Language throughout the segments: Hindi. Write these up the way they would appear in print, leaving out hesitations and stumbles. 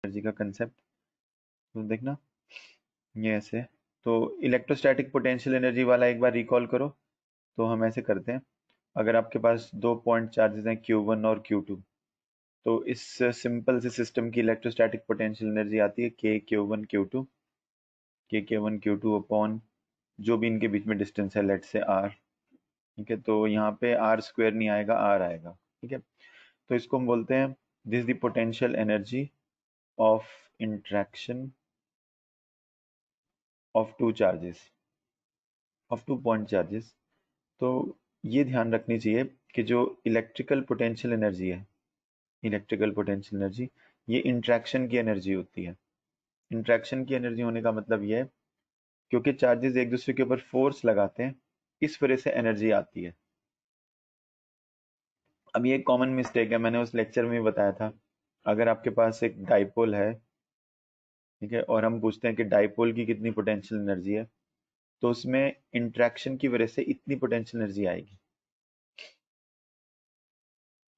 एनर्जी का कंसेप्ट। तो देखना ये ऐसे, तो इलेक्ट्रोस्टैटिक पोटेंशियल एनर्जी वाला एक बार रिकॉल करो। तो हम ऐसे करते हैं, अगर आपके पास 2 पॉइंट चार्जेस हैं Q1 और Q2, तो इस सिंपल से सिस्टम की इलेक्ट्रोस्टैटिक पोटेंशियल एनर्जी आती है K Q1 Q2 अपॉन जो भी इनके बीच में डिस्टेंस है, लेट से R। ठीक है, तो यहाँ पे R स्क्वायर नहीं आएगा, R आएगा। ठीक है, तो इसको हम बोलते हैं this the potential energy of interaction of two charges, of 2 point charges. तो ये ध्यान रखनी चाहिए कि जो इलेक्ट्रिकल पोटेंशियल एनर्जी है, इलेक्ट्रिकल पोटेंशियल एनर्जी, ये इंट्रैक्शन की एनर्जी होती है। इंट्रैक्शन की एनर्जी होने का मतलब ये है क्योंकि चार्जेस एक दूसरे के ऊपर फोर्स लगाते हैं, इस वजह से एनर्जी आती है। अब ये एक कॉमन मिस्टेक है, मैंने उस लेक्चर में भी बताया था। अगर आपके पास एक डाइपोल है, ठीक है, और हम पूछते हैं कि डाइपोल की कितनी पोटेंशियल एनर्जी है, तो उसमें इंट्रैक्शन की वजह से इतनी पोटेंशियल एनर्जी आएगी,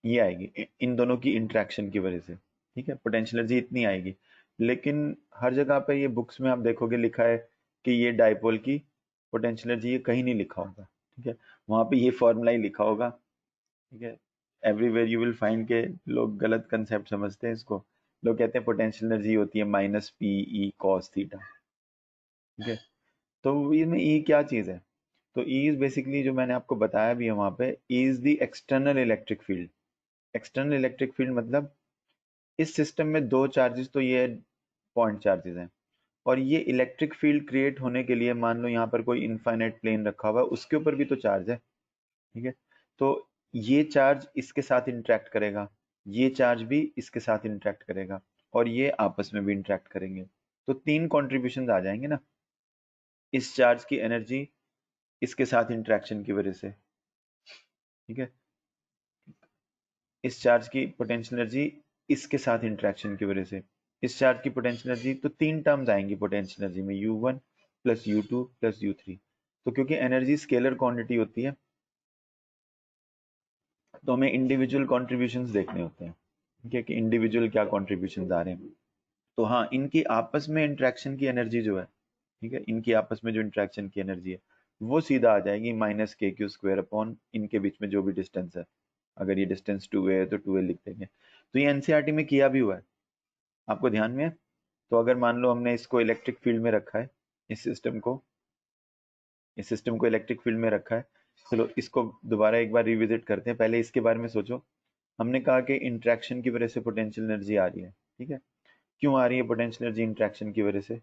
ये आएगी इन दोनों की इंट्रैक्शन की वजह से। ठीक है, पोटेंशियल एनर्जी इतनी आएगी। लेकिन हर जगह पे ये बुक्स में आप देखोगे लिखा है कि ये डाइपोल की पोटेंशियल एनर्जी, ये कहीं नहीं लिखा होगा। ठीक है, वहां पे ये फॉर्मूला ही लिखा होगा। ठीक है, एवरीवेयर यू विल फाइंड के लोग गलत कंसेप्ट समझते हैं इसको। लोग कहते हैं पोटेंशियल एनर्जी होती है minus P E cos theta. ठीक है, तो इसमें ई क्या चीज है? तो ई इज बेसिकली, जो मैंने आपको बताया भी है वहां पे, E is the external electric field. External electric field मतलब इस सिस्टम में दो चार्जेस, तो ये पॉइंट चार्जेस हैं, और ये इलेक्ट्रिक फील्ड क्रिएट होने के लिए मान लो यहाँ पर कोई इनफाइनाइट प्लेन रखा हुआ है, उसके ऊपर भी तो चार्ज है। ठीक है, तो ये चार्ज इसके साथ इंटरेक्ट करेगा, ये चार्ज भी इसके साथ इंटरेक्ट करेगा, और ये आपस में भी इंटरेक्ट करेंगे। तो तीन कॉन्ट्रीब्यूशन आ जाएंगे ना, इस चार्ज की एनर्जी इसके साथ इंटरेक्शन की वजह से, ठीक है, इस चार्ज की पोटेंशियल एनर्जी इसके साथ इंटरेक्शन की वजह से, इस चार्ज की पोटेंशियल एनर्जी, तो तीन टर्म्स आएंगी पोटेंशियल एनर्जी में, U1 plus U2 plus U3। तो क्योंकि एनर्जी स्केलर क्वांटिटी होती है, तो हमें इंडिविजुअल कॉन्ट्रीब्यूशंस देखने होते हैं। ठीक है, कि इंडिविजुअल क्या कॉन्ट्रीब्यूशंस आ रहे हैं। तो हाँ, इनकी आपस में इंटरेक्शन की एनर्जी जो है, ठीक है, इनकी आपस में जो इंटरेक्शन की एनर्जी है, वो सीधा आ जाएगी माइनस KQ² अपॉन इनके बीच में जो भी डिस्टेंस है। अगर ये डिस्टेंस 2a है तो 2a लिख देंगे। तो ये एनसीईआरटी में किया भी हुआ है, आपको ध्यान में है। तो अगर मान लो हमने इसको इलेक्ट्रिक फील्ड में रखा है, इस सिस्टम को, इस सिस्टम को इलेक्ट्रिक फील्ड में रखा है। चलो इसको दोबारा एक बार रिविजिट करते हैं, पहले इसके बारे में सोचो। हमने कहा कि इंट्रैक्शन की वजह से पोटेंशियल एनर्जी आ रही है। ठीक है, क्यों आ रही है पोटेंशियल एनर्जी इंट्रैक्शन की वजह से?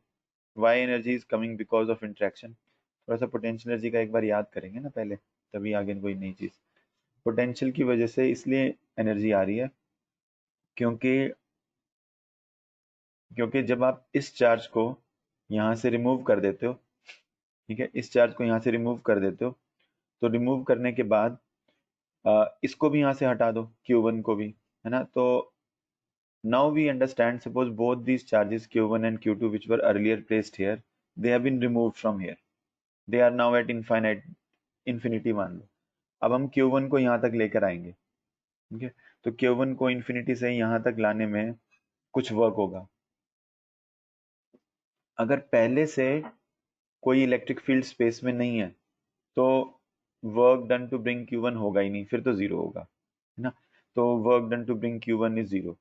Why energy is coming because of interaction. थोड़ा सा पोटेंशियल एनर्जी का एक बार याद करेंगे ना पहले, तभी आगे कोई नई चीज। पोटेंशियल की वजह से इसलिए एनर्जी आ रही है क्योंकि क्योंकि जब आप इस चार्ज को यहाँ से रिमूव कर देते हो, ठीक है, इस चार्ज को यहाँ से रिमूव कर देते हो, तो रिमूव करने के बाद इसको भी यहाँ से हटा दो, Q1 को भी, है ना। तो now we understand, suppose both these charges Q1 and Q2 which were earlier placed here, they have been removed from here, they are now at infinite infinity मान लो। अब हम Q1 को यहाँ तक लेकर आएंगे। ठीक है, तो Q1 को इन्फिनिटी से यहाँ तक लाने में कुछ वर्क होगा। अगर पहले से कोई इलेक्ट्रिक फील्ड स्पेस में नहीं है, तो work done to bring Q1 होगा ही नहीं, फिर तो जीरो होगा, है ना। तो work done to bring Q1 is zero.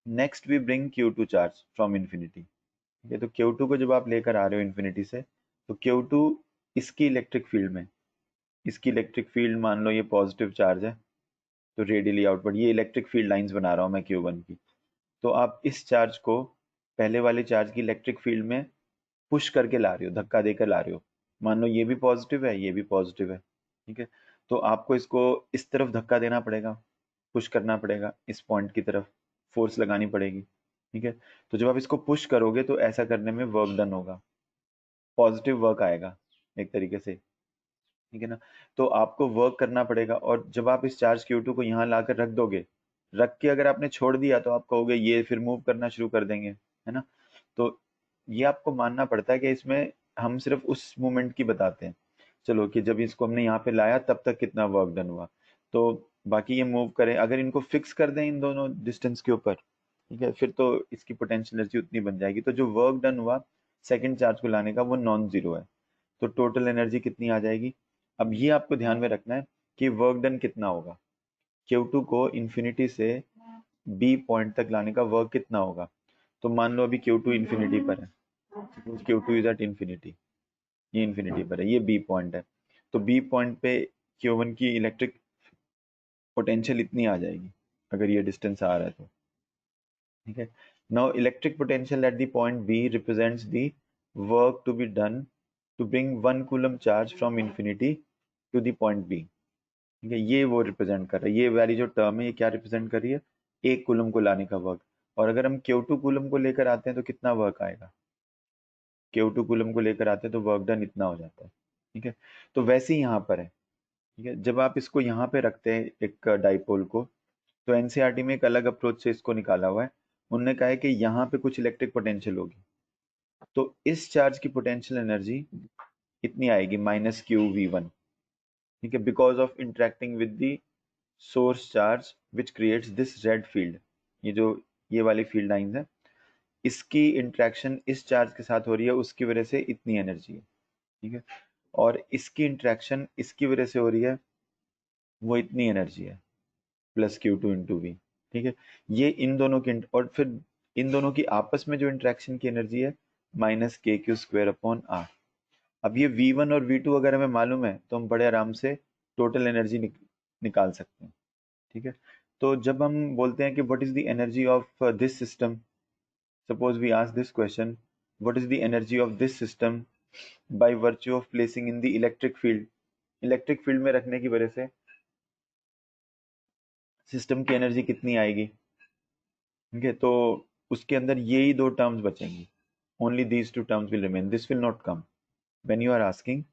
Next we bring Q2 charge from infinity. ठीक है, तो Q2 को जब आप लेकर आ रहे हो इन्फिनिटी से, तो Q2 इसकी इलेक्ट्रिक फील्ड में, इसकी इलेक्ट्रिक फील्ड मान लो ये पॉजिटिव चार्ज है, तो रेडियली आउटवर्ड ये इलेक्ट्रिक फील्ड लाइंस बना रहा हूं मैं Q1 की। तो आप इस चार्ज को पहले वाले चार्ज की इलेक्ट्रिक फील्ड में पुश करके ला रहे हो, धक्का देकर ला रहे हो। मान लो ये भी पॉजिटिव है, ये भी पॉजिटिव है। ठीक है, तो आपको इसको इस तरफ धक्का देना पड़ेगा, पुश करना पड़ेगा, इस पॉइंट की तरफ फोर्स लगानी पड़ेगी। ठीक है, तो जब आप इसको पुश करोगे तो ऐसा करने में वर्क डन होगा, पॉजिटिव वर्क आएगा एक तरीके से। ठीक है ना, तो आपको वर्क करना पड़ेगा। और जब आप इस चार्ज Q2 को यहाँ लाकर रख दोगे, रख के अगर आपने छोड़ दिया तो आप कहोगे ये फिर मूव करना शुरू कर देंगे, है ना। तो ये आपको मानना पड़ता है कि इसमें हम सिर्फ उस मोमेंट की बताते हैं, चलो कि जब इसको हमने यहाँ पे लाया तब तक कितना वर्क डन हुआ। तो बाकी ये मूव करें, अगर इनको फिक्स कर दें इन दोनों डिस्टेंस के ऊपर, ठीक है, फिर तो इसकी पोटेंशियल एनर्जी उतनी बन जाएगी। तो जो वर्क डन हुआ सेकंड चार्ज को लाने का वो नॉन जीरो है, तो टोटल एनर्जी कितनी आ जाएगी। अब ये आपको ध्यान में रखना है कि वर्क डन कितना होगा, Q2 को इन्फिनिटी से बी पॉइंट तक लाने का वर्क कितना होगा। तो मान लो अभी Q2 इन्फिनिटी पर है, suppose Q2 is at infinity, ये इन्फिनिटी पर है, ये बी पॉइंट है, तो बी पॉइंट पे Q1 की इलेक्ट्रिक पोटेंशियल इतनी आ जाएगी अगर ये डिस्टेंस आ रहा है तो। ठीक है, now electric potential at the point B represents the work to be done to bring 1 coulomb charge from infinity to the point B. ठीक है, ये वो रिप्रेजेंट कर रहा है, ये वाली जो टर्म है ये क्या रिप्रेजेंट कर रही है, 1 कूलम को लाने का वर्क। और अगर हम Q2 कूलम को लेकर आते हैं तो कितना वर्क आएगा, Q2 कूलम को लेकर आते हैं तो वर्क डन इतना हो जाता है। ठीक है, तो वैसे ही यहाँ पर है। ठीक है, जब आप इसको यहाँ पे रखते हैं एक डाइपोल को, तो एनसीईआरटी में एक अलग अप्रोच से इसको निकाला हुआ है। उन्होंने कहा है कि यहाँ पे कुछ इलेक्ट्रिक पोटेंशियल होगी, तो इस चार्ज की पोटेंशियल एनर्जी इतनी आएगी -QV1। ठीक है, because of interacting with the source charge which creates this red field, ये जो ये वाली फील्ड लाइंस है, इसकी इंट्रैक्शन इस चार्ज के साथ हो रही है, उसकी वजह से इतनी एनर्जी है। ठीक है, और इसकी इंट्रैक्शन इसकी वजह से हो रही है, वो इतनी एनर्जी है, +Q2 × V। ठीक है, ये इन दोनों की और फिर इन दोनों की आपस में जो इंट्रैक्शन की एनर्जी है -KQ² R। अब ये V1 और V2 अगर हमें मालूम है तो हम बड़े आराम से टोटल एनर्जी निकाल सकते हैं। ठीक है, तो जब हम बोलते हैं कि what is the energy of this system, suppose we ask this question, what is the energy of this system by virtue of placing in the electric field, electric field में रखने की वजह से सिस्टम की एनर्जी कितनी आएगी। ठीक है, तो उसके अंदर यही दो टर्म्स बचेंगी, only these two terms will remain, this will not come when you are asking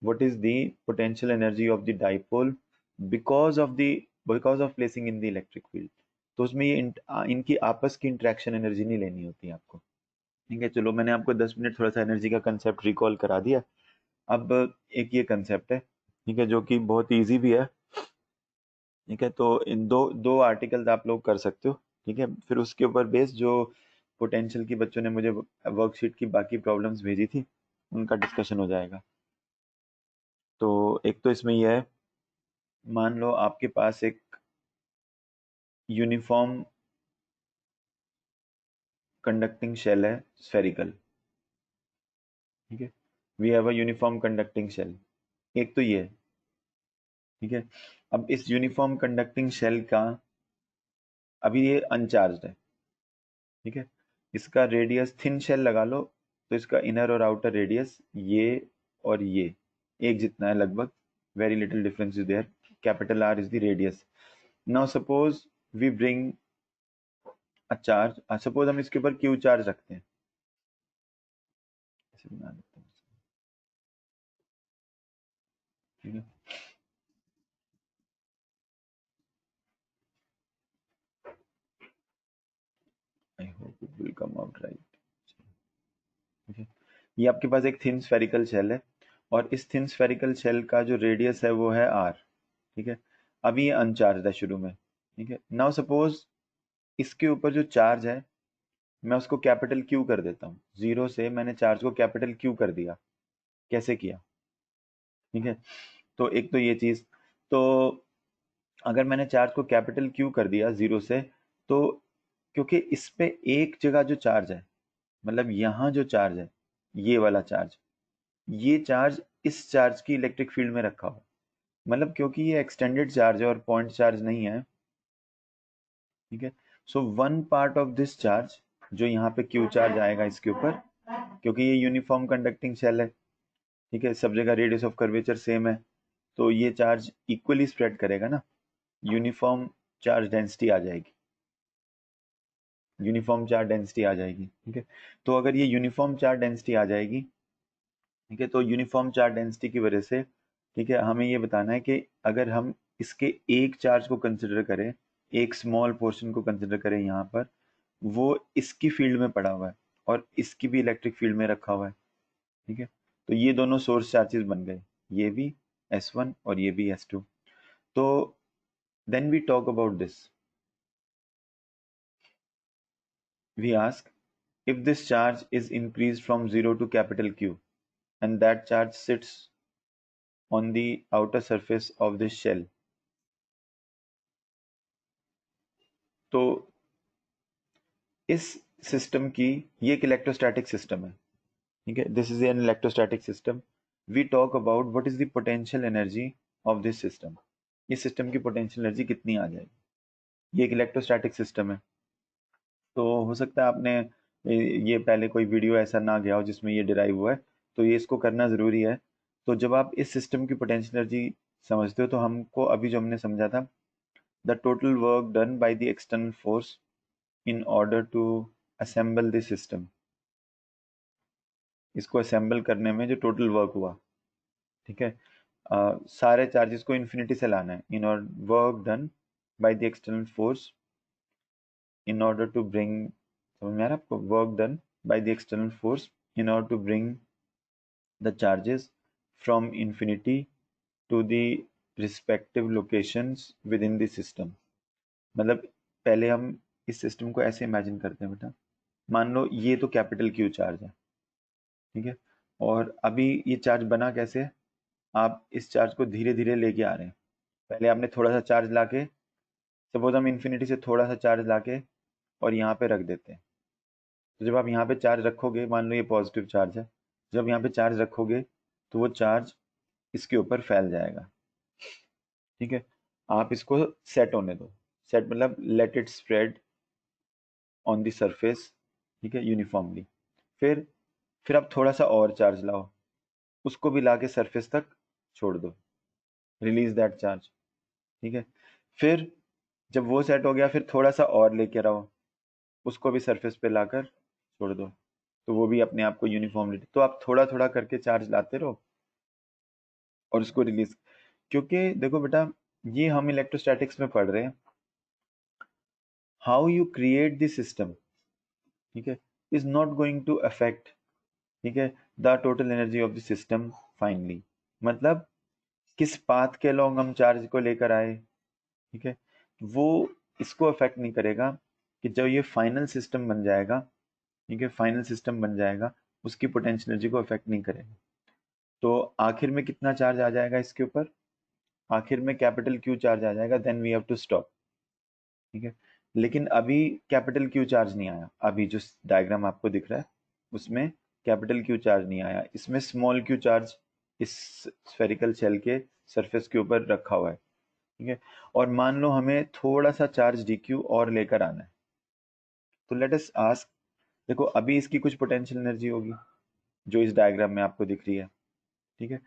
what is the potential energy of the dipole because of the because of placing in the electric field। तो उसमें ये इनकी आपस की इंटरेक्शन एनर्जी नहीं लेनी होती है आपको। ठीक है, चलो मैंने आपको 10 मिनट थोड़ा सा एनर्जी का कंसेप्ट रिकॉल करा दिया। अब एक ये कंसेप्ट है, ठीक है, जो कि बहुत इजी भी है। ठीक है, तो इन दो दो आर्टिकल्स आप लोग कर सकते हो। ठीक है, फिर उसके ऊपर बेस जो पोटेंशियल की बच्चों ने मुझे वर्कशीट की बाकी प्रॉब्लम्स भेजी थी उनका डिस्कशन हो जाएगा। तो एक तो इसमें यह है, मान लो आपके पास एक यूनिफॉर्म कंडक्टिंग शेल है, स्फेरिकल। ठीक है, we have a uniform conducting shell, एक तो ये है। ठीक है, अब इस यूनिफॉर्म कंडक्टिंग शेल का अभी ये अनचार्ज है। ठीक है, इसका रेडियस थिन शेल लगा लो तो इसका इनर और आउटर रेडियस ये और ये एक जितना है लगभग, very little difference is there, capital R is the radius. Now suppose we bring a charge, suppose हम इसके ऊपर क्यू चार्ज रखते हैं, ऐसे बना देते हैं। ठीक है, I hope it will come out right. ठीक है, ये आपके पास एक थिन स्फेरिकल शेल है और इस थिन स्फेरिकल शेल का जो रेडियस है वो है आर। ठीक है, अभी ये अनचार्ज है शुरू में। ठीक है, नाउ सपोज इसके ऊपर जो चार्ज है मैं उसको कैपिटल क्यू कर देता हूँ, जीरो से मैंने चार्ज को कैपिटल क्यू कर दिया। कैसे किया, ठीक है, तो एक तो ये चीज, तो अगर मैंने चार्ज को कैपिटल क्यू कर दिया जीरो से, तो क्योंकि इस पे एक जगह जो चार्ज है, मतलब यहाँ जो चार्ज है ये वाला चार्ज, ये चार्ज इस चार्ज की इलेक्ट्रिक फील्ड में रखा हो, मतलब क्योंकि ये एक्सटेंडेड चार्ज है और पॉइंट चार्ज नहीं है। ठीक है, so one part of this charge जो यहाँ पे क्यू चार्ज आएगा इसके ऊपर, क्योंकि ये यूनिफॉर्म कंडक्टिंग शेल है। ठीक है, सब जगह रेडियस ऑफ कर्वेचर सेम है, तो ये चार्ज इक्वली स्प्रेड करेगा ना, यूनिफॉर्म चार्ज डेंसिटी आ जाएगी, यूनिफॉर्म चार्ज डेंसिटी आ जाएगी। ठीक है, तो अगर ये यूनिफॉर्म चार्ज डेंसिटी आ जाएगी, ठीक है, तो यूनिफॉर्म चार्ज डेंसिटी की वजह से, ठीक है, हमें ये बताना है कि अगर हम इसके एक चार्ज को कंसिडर करें, एक स्मॉल पोर्शन को कंसिडर करें यहाँ पर, वो इसकी फील्ड में पड़ा हुआ है और इसकी भी इलेक्ट्रिक फील्ड में रखा हुआ है। ठीक है, तो ये दोनों सोर्स चार्जेस बन गए, ये भी S1 और ये भी S2। तो then we talk about this, we ask if this charge is increased from 0 to capital Q and that charge sits on the outer surface of this shell. तो इस सिस्टम की ये एक इलेक्ट्रोस्टैटिक सिस्टम है, ठीक है, this is an electrostatic system. We talk about what is the potential energy of this system. इस सिस्टम की पोटेंशियल एनर्जी कितनी आ जाएगी. ये एक इलेक्ट्रोस्टैटिक सिस्टम है. तो हो सकता है आपने ये पहले कोई वीडियो ऐसा ना गया हो जिसमें ये डिराइव हुआ है, तो ये इसको करना ज़रूरी है. तो जब आप इस सिस्टम की पोटेंशियल एनर्जी समझते हो तो हमको अभी जो हमने समझा था, the total work done by the external force in order to assemble this system. इसको असेंबल करने में जो टोटल वर्क हुआ, ठीक है, सारे चार्जेस को इन्फिनिटी से लाना है. In order work done by the external force in order to bring, समझ में आ रहा है आपको, work done by the external force in order to bring the charges from infinity to the respective locations within the system. मतलब पहले हम इस सिस्टम को ऐसे इमेजिन करते हैं बेटा, मान लो ये तो कैपिटल क्यू चार्ज है, ठीक है, और अभी ये चार्ज बना कैसे, आप इस चार्ज को धीरे धीरे लेके आ रहे हैं. पहले आपने थोड़ा सा चार्ज लाके, सपोज हम इन्फिनिटी से थोड़ा सा चार्ज लाके और यहाँ पे रख देते हैं. तो जब आप यहाँ पे चार्ज रखोगे, मान लो ये पॉजिटिव चार्ज है, जब यहाँ पे चार्ज रखोगे तो वो चार्ज इसके ऊपर फैल जाएगा, ठीक है. आप इसको सेट होने दो. सेट मतलब let it spread on the surface, ठीक है, यूनिफॉर्मली. फिर आप थोड़ा सा और चार्ज लाओ, उसको भी ला के सरफेस तक छोड़ दो, रिलीज दैट चार्ज, ठीक है. फिर जब वो सेट हो गया, फिर थोड़ा सा और लेके आओ, उसको भी सरफेस पे लाकर छोड़ दो, तो वो भी अपने आप को यूनिफॉर्मली. तो आप थोड़ा थोड़ा करके चार्ज लाते रहो और उसको रिलीज. क्योंकि देखो बेटा, ये हम इलेक्ट्रोस्टैटिक्स में पढ़ रहे हैं, how you create the system, ठीक है, is not going to affect, ठीक है, the total energy of the system finally. मतलब किस पाथ के लॉन्ग हम चार्ज को लेकर आए, ठीक है, वो इसको अफेक्ट नहीं करेगा कि जब ये फाइनल सिस्टम बन जाएगा, ठीक है, फाइनल सिस्टम बन जाएगा, उसकी पोटेंशियल एनर्जी को अफेक्ट नहीं करेगा. तो आखिर में कितना चार्ज आ जाएगा इसके ऊपर, आखिर में कैपिटल क्यू चार्ज आ जाएगा, then we have to stop, ठीक है. लेकिन अभी कैपिटल क्यू चार्ज नहीं आया, अभी जो डायग्राम आपको दिख रहा है उसमें कैपिटल क्यू चार्ज नहीं आया, इसमें स्मॉल क्यू चार्ज इस स्फेरिकल शेल के सरफेस के ऊपर रखा हुआ है, ठीक है. और मान लो हमें थोड़ा सा चार्ज डी क्यू और लेकर आना है, तो लेट अस आस्क, देखो अभी इसकी कुछ पोटेंशियल एनर्जी होगी जो इस डायग्राम में आपको दिख रही है, ठीक है,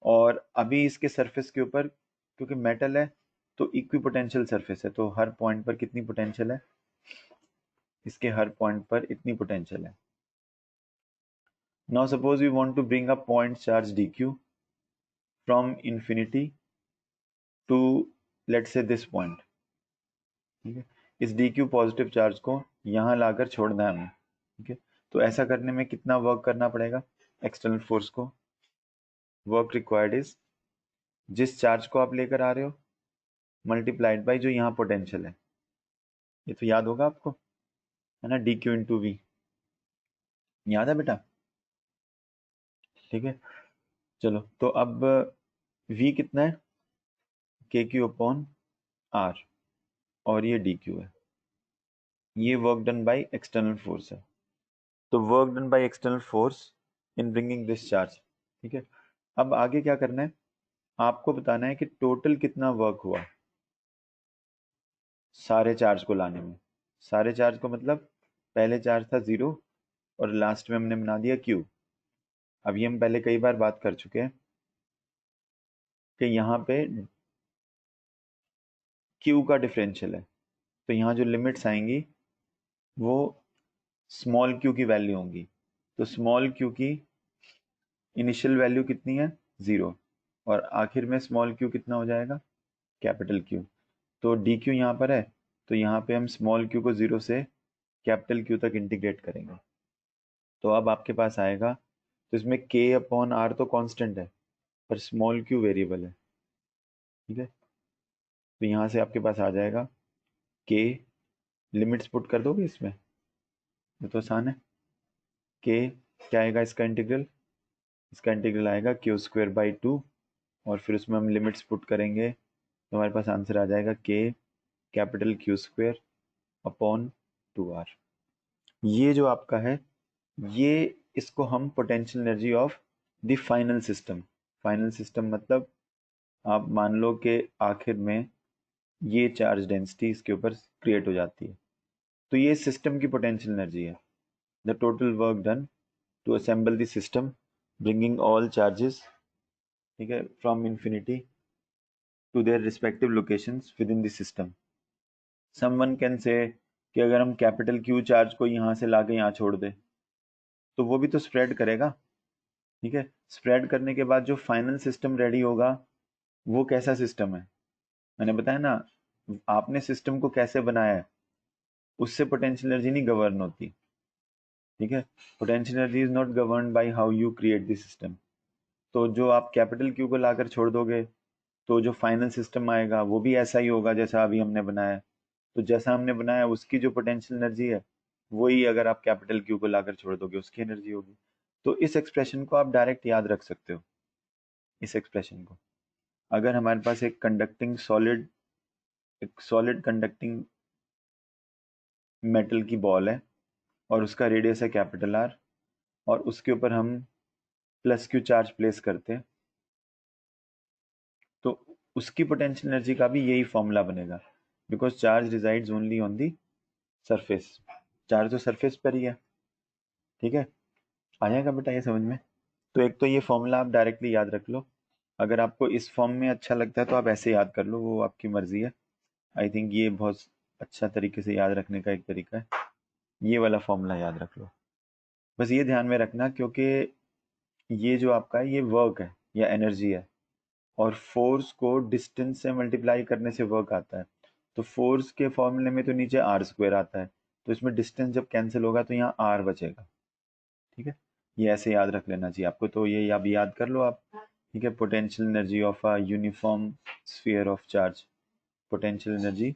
और अभी इसके सरफेस के ऊपर क्योंकि मेटल है तो इक्वी पोटेंशियल सरफेस है, तो हर पॉइंट पर कितनी पोटेंशियल है, इसके हर पॉइंट पर इतनी पोटेंशियल है. Now suppose we want to bring a point charge dq from infinity to let say this point, ठीक है. इस dq पॉजिटिव चार्ज को यहाँ लाकर छोड़ना है हमें, ठीक है. तो ऐसा करने में कितना वर्क करना पड़ेगा एक्सटर्नल फोर्स को, वर्क रिक्वायर्ड इज जिस चार्ज को आप लेकर आ रहे हो मल्टीप्लाइड बाई जो यहाँ पोटेंशियल है, ये तो याद होगा आपको, है ना, डी क्यू इंटू वी, याद है बेटा, ठीक है. चलो तो अब v कितना है, के क्यू अपॉन आर, और ये डी क्यू है, ये work done by external force है. तो work done by external force in bringing this charge, ठीक है. अब आगे क्या करना है, आपको बताना है कि टोटल कितना वर्क हुआ सारे चार्ज को लाने में. सारे चार्ज को मतलब पहले चार्ज था 0 और लास्ट में हमने बना दिया q. अब ये हम पहले कई बार बात कर चुके हैं कि यहाँ पे q का डिफरेंशियल है, तो यहाँ जो लिमिट्स आएंगी वो स्मॉल q की वैल्यू होंगी. तो स्मॉल q की इनिशियल वैल्यू कितनी है 0, और आखिर में स्मॉल q कितना हो जाएगा कैपिटल Q. तो डी क्यू यहाँ पर है, तो यहाँ पे हम स्मॉल q को 0 से कैपिटल Q तक इंटीग्रेट करेंगे. तो अब आपके पास आएगा, तो इसमें k अपॉन आर तो कांस्टेंट है पर स्मॉल q वेरिएबल है, ठीक है. तो यहाँ से आपके पास आ जाएगा k, लिमिट्स पुट कर दोगे इसमें, ये तो आसान है। के क्या आएगा इसका इंटीग्रल? इसका इंटीग्रल आएगा Q²/2, और फिर उसमें हम लिमिट्स पुट करेंगे तो हमारे पास आंसर आ जाएगा के कैपिटल Q² अपॉन 2R। ये जो आपका है, ये इसको हम potential energy of the final system, final system मतलब आप मान लो कि आखिर में ये चार्ज डेंसिटी इसके ऊपर क्रिएट हो जाती है, तो ये सिस्टम की पोटेंशियल एनर्जी है। The total work done to assemble the system bringing all charges, ठीक है, from infinity to their respective locations within the system. Someone can say कि अगर हम कैपिटल क्यू चार्ज को यहाँ से लाके यहाँ छोड़ दे तो वो भी तो स्प्रेड करेगा, ठीक है। स्प्रेड करने के बाद जो फाइनल सिस्टम रेडी होगा वो कैसा सिस्टम है, मैंने बताया ना, आपने सिस्टम को कैसे बनाया है उससे पोटेंशियल एनर्जी नहीं गवर्न होती, ठीक है। Potential energy is not govern by how you create the system. तो जो आप कैपिटल क्यू को लाकर छोड़ दोगे तो जो फाइनल सिस्टम आएगा वो भी ऐसा ही होगा जैसा अभी हमने बनाया है। तो जैसा हमने बनाया उसकी जो पोटेंशियल एनर्जी है वही अगर आप कैपिटल क्यू को लाकर छोड़ दोगे उसकी एनर्जी होगी। तो इस एक्सप्रेशन को आप डायरेक्ट याद रख सकते हो। इस एक्सप्रेशन को, अगर हमारे पास एक कंडक्टिंग सॉलिड, एक सॉलिड कंडक्टिंग मेटल की बॉल है और उसका रेडियस है कैपिटल आर, और उसके ऊपर हम प्लस क्यू चार्ज प्लेस करते हैं तो उसकी पोटेंशियल एनर्जी का भी यही फॉर्मूला बनेगा, because charge resides only on the surface. Charge तो सरफेस पर ही है, ठीक है। आ जाएगा बेटा ये समझ में। तो एक तो ये फॉर्मूला आप डायरेक्टली याद रख लो, अगर आपको इस फॉर्म में अच्छा लगता है तो आप ऐसे याद कर लो, वो आपकी मर्जी है। आई थिंक ये बहुत अच्छा तरीके से याद रखने का एक तरीका है, ये वाला फॉर्मूला याद रख लो। बस ये ध्यान में रखना क्योंकि ये जो आपका है ये वर्क है या एनर्जी है, और फोर्स को डिस्टेंस से मल्टीप्लाई करने से वर्क आता है। तो फोर्स के फॉर्मूले में तो नीचे R² आता है, तो इसमें डिस्टेंस जब कैंसिल होगा तो यहाँ R बचेगा, ठीक है। ये ऐसे याद रख लेना चाहिए आपको, तो ये अब याद कर लो आप, ठीक है। Potential energy of a uniform sphere of charge, potential energy,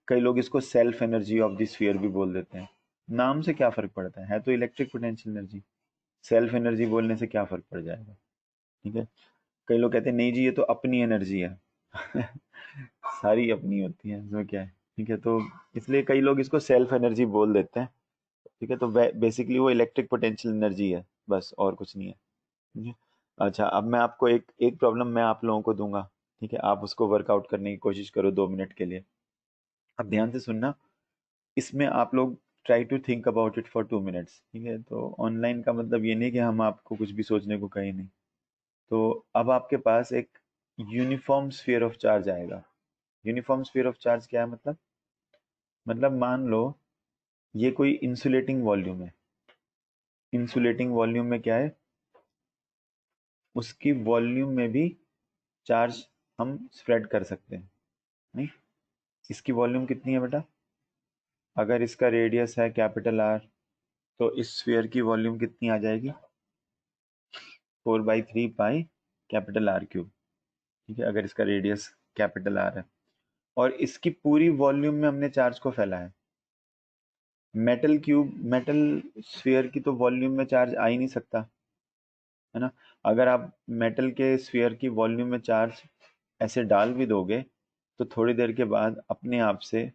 कई लोग इसको self energy of the sphere भी बोल देते हैं। नाम से क्या फर्क पड़ता है तो electric potential energy, self energy बोलने से क्या फर्क पड़ जाएगा, ठीक है। कई लोग कहते हैं नहीं जी ये तो अपनी एनर्जी है सारी अपनी होती है, इसमें क्या है, ठीक है। तो इसलिए कई लोग इसको सेल्फ एनर्जी बोल देते हैं, ठीक है। तो बेसिकली वो इलेक्ट्रिक पोटेंशियल एनर्जी है, बस और कुछ नहीं है, ठीक है। अच्छा, अब मैं आपको एक एक प्रॉब्लम मैं आप लोगों को दूंगा, ठीक है। आप उसको वर्कआउट करने की कोशिश करो 2 मिनट के लिए। अब ध्यान से सुनना, इसमें आप लोग try to think about it for 2 minutes, ठीक है। तो ऑनलाइन का मतलब ये नहीं कि हम आपको कुछ भी सोचने को कहें नहीं। तो अब आपके पास एक यूनिफॉर्म स्फीयर ऑफ चार्ज आएगा। यूनिफॉर्म स्फीयर ऑफ चार्ज क्या है मतलब मान लो ये कोई इंसुलेटिंग वॉल्यूम है। इंसुलेटिंग वॉल्यूम में क्या है, उसकी वॉल्यूम में भी चार्ज हम स्प्रेड कर सकते हैं, नहीं। इसकी वॉल्यूम कितनी है बेटा, अगर इसका रेडियस है कैपिटल आर तो इस स्फीयर की वॉल्यूम कितनी आ जाएगी, 4/3 पाई कैपिटल आर क्यूब, ठीक है। अगर इसका रेडियस कैपिटल आर है और इसकी पूरी वॉल्यूम में हमने चार्ज को फैला है। मेटल स्फीयर की तो वॉल्यूम में चार्ज आ ही नहीं सकता, है ना। अगर आप मेटल के स्फीयर की वॉल्यूम में चार्ज ऐसे डाल भी दोगे तो थोड़ी देर के बाद अपने आप से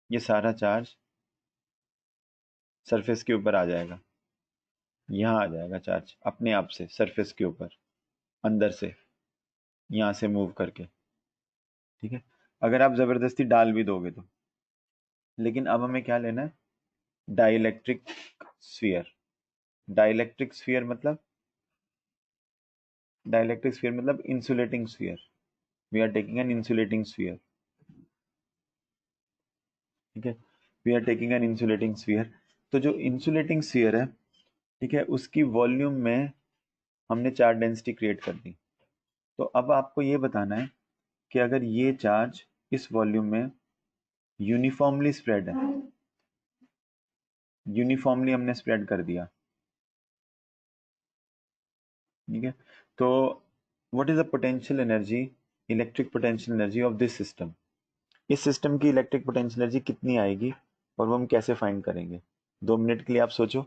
ये सारा चार्ज सरफेस के ऊपर आ जाएगा, यहाँ आ जाएगा चार्ज अपने आप से सरफेस के ऊपर, अंदर से यहाँ से मूव करके, ठीक है। अगर आप ज़बरदस्ती डाल भी दोगे तो। लेकिन अब हमें क्या लेना है, डाइलेक्ट्रिक स्फीयर। डाइलेक्ट्रिक स्फीयर मतलब, डाइलेक्ट्रिक स्फीयर मतलब insulating sphere. We are taking an insulating sphere, ठीक है। We are taking an insulating sphere. तो जो इंसुलेटिंग स्फीयर है, ठीक है, उसकी वॉल्यूम में हमने चार्ज डेंसिटी क्रिएट कर दी। तो अब आपको ये बताना है कि अगर ये चार्ज इस वॉल्यूम में यूनिफॉर्मली स्प्रेड है, यूनिफॉर्मली हमने स्प्रेड कर दिया, ठीक है। तो what is the potential energy, electric potential energy of this system. इस सिस्टम की इलेक्ट्रिक पोटेंशियल एनर्जी कितनी आएगी और वो हम कैसे फाइंड करेंगे। 2 मिनट के लिए आप सोचो,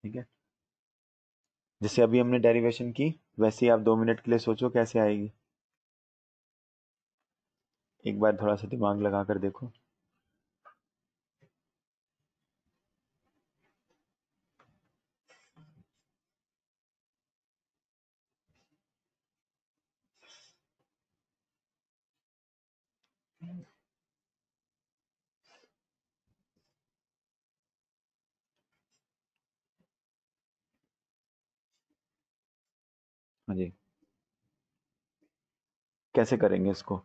ठीक है। जैसे अभी हमने डेरिवेशन की वैसे ही आप 2 मिनट के लिए सोचो कैसे आएगी। एक बार थोड़ा सा दिमाग लगा कर देखो। हाँ जी, कैसे करेंगे इसको?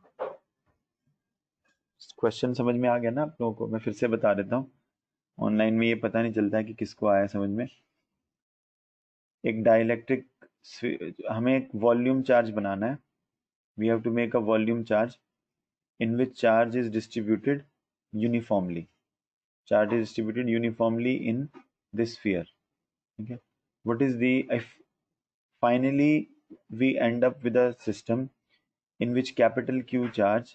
क्वेश्चन समझ में आ गया ना आप लोगों को? मैं फिर से बता देता हूँ, ऑनलाइन में ये पता नहीं चलता है कि किसको आया समझ में। एक डाइलेक्ट्रिक, हमें एक वॉल्यूम चार्ज बनाना है। We have to make a volume charge in which charge is distributed uniformly. Charge is distributed uniformly in this sphere. Okay. What is the if finally we end up with a system in which capital Q charge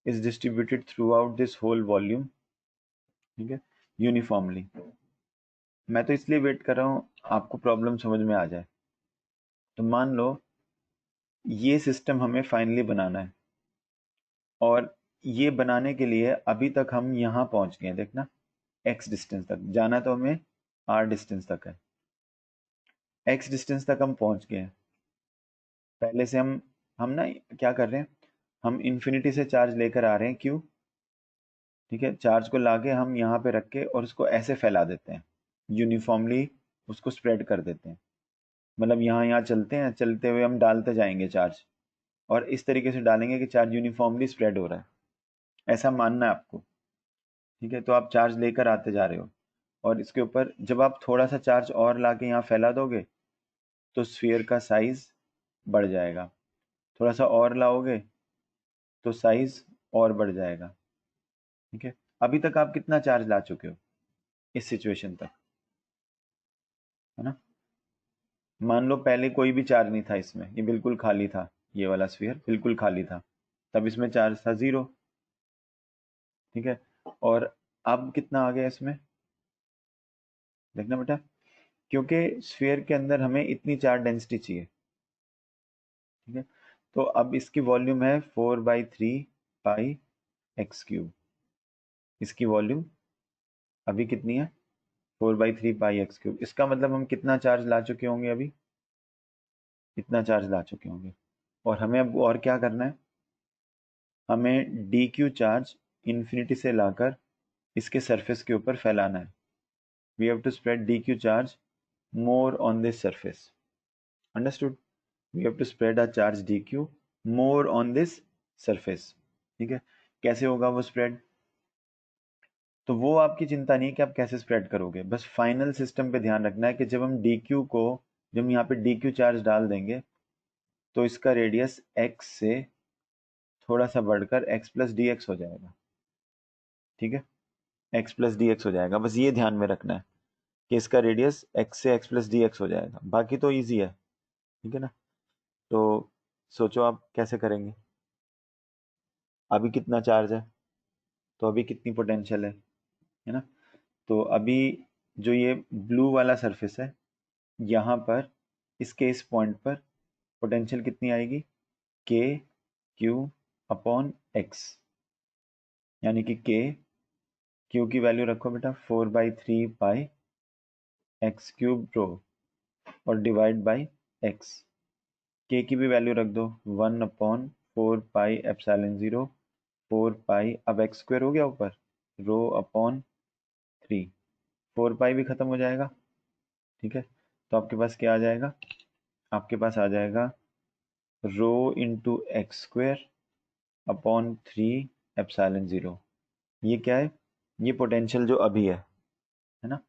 is distributed throughout this whole volume, ठीक है, यूनिफॉर्मली। मैं तो इसलिए वेट कर रहा हूँ आपको प्रॉब्लम समझ में आ जाए। तो मान लो ये सिस्टम हमें फाइनली बनाना है, और ये बनाने के लिए अभी तक हम यहाँ पहुँच गए, देखना x डिस्टेंस तक जाना, तो हमें r डिस्टेंस तक है, x डिस्टेंस तक हम पहुंच गए हैं। पहले से हम ना क्या कर रहे हैं, हम इन्फिनिटी से चार्ज लेकर आ रहे हैं q, ठीक है। चार्ज को लाके हम यहाँ पे रख के और उसको ऐसे फैला देते हैं, यूनिफॉर्मली उसको स्प्रेड कर देते हैं। मतलब यहाँ यहाँ चलते हैं, चलते हुए हम डालते जाएंगे चार्ज, और इस तरीके से डालेंगे कि चार्ज यूनिफॉर्मली स्प्रेड हो रहा है, ऐसा मानना है आपको, ठीक है। तो आप चार्ज लेकर आते जा रहे हो, और इसके ऊपर जब आप थोड़ा सा चार्ज और लाके यहाँ फैला दोगे तो स्फीयर का साइज बढ़ जाएगा। थोड़ा सा और लाओगे तो साइज और बढ़ जाएगा, ठीक है। अभी तक आप कितना चार्ज ला चुके हो इस सिचुएशन तक, है ना? मान लो पहले कोई भी चार्ज नहीं था इसमें, ये बिल्कुल खाली था, ये वाला स्फीयर बिल्कुल खाली था, तब इसमें चार्ज था 0, ठीक है। और अब कितना आ गया इसमें, देखना बेटा, क्योंकि स्फीयर के अंदर हमें इतनी चार्ज डेंसिटी चाहिए, ठीक है। तो अब इसकी वॉल्यूम है 4/3 पाई x क्यूब। इसकी वॉल्यूम अभी कितनी है, 4/3 पाई x क्यूब। इसका मतलब हम कितना चार्ज ला चुके होंगे, अभी इतना चार्ज ला चुके होंगे। और हमें अब और क्या करना है, हमें डी क्यू चार्ज इन्फिनिटी से लाकर इसके सरफेस के ऊपर फैलाना है। We have to spread d q charge more on this surface, understood? We have to spread a charge d q more on this surface, ठीक है। कैसे होगा वो स्प्रेड, तो वो आपकी चिंता नहीं है कि आप कैसे स्प्रेड करोगे, बस फाइनल सिस्टम पे ध्यान रखना है कि जब हम डी क्यू को, जब हम यहाँ पे डी क्यू चार्ज डाल देंगे तो इसका रेडियस x से थोड़ा सा बढ़कर x प्लस डी एक्स हो जाएगा, ठीक है। x प्लस डी एक्स हो जाएगा, बस ये ध्यान में रखना है कि इसका रेडियस x से x प्लस डी एक्स हो जाएगा, बाकी तो ईजी है, ठीक है ना। तो सोचो आप कैसे करेंगे। अभी कितना चार्ज है, तो अभी कितनी पोटेंशियल है ना। तो अभी जो ये ब्लू वाला सरफेस है, यहाँ पर इसके इस पॉइंट पर पोटेंशियल कितनी आएगी, के क्यू अपॉन एक्स, यानी कि के क्यू की वैल्यू रखो बेटा 4/3 पाई x क्यूब रो, और डिवाइड बाई एक्स। के की भी वैल्यू रख दो 1/4 पाई एप्सिलॉन 0, 4 पाई, अब एक्स स्क्वायर हो गया ऊपर, रो अपॉन 3, 4 पाई भी खत्म हो जाएगा, ठीक है। तो आपके पास क्या आ जाएगा, आपके पास आ जाएगा rho into X square upon 3 epsilon 0। ये क्या है, ये पोटेंशियल जो अभी है ना,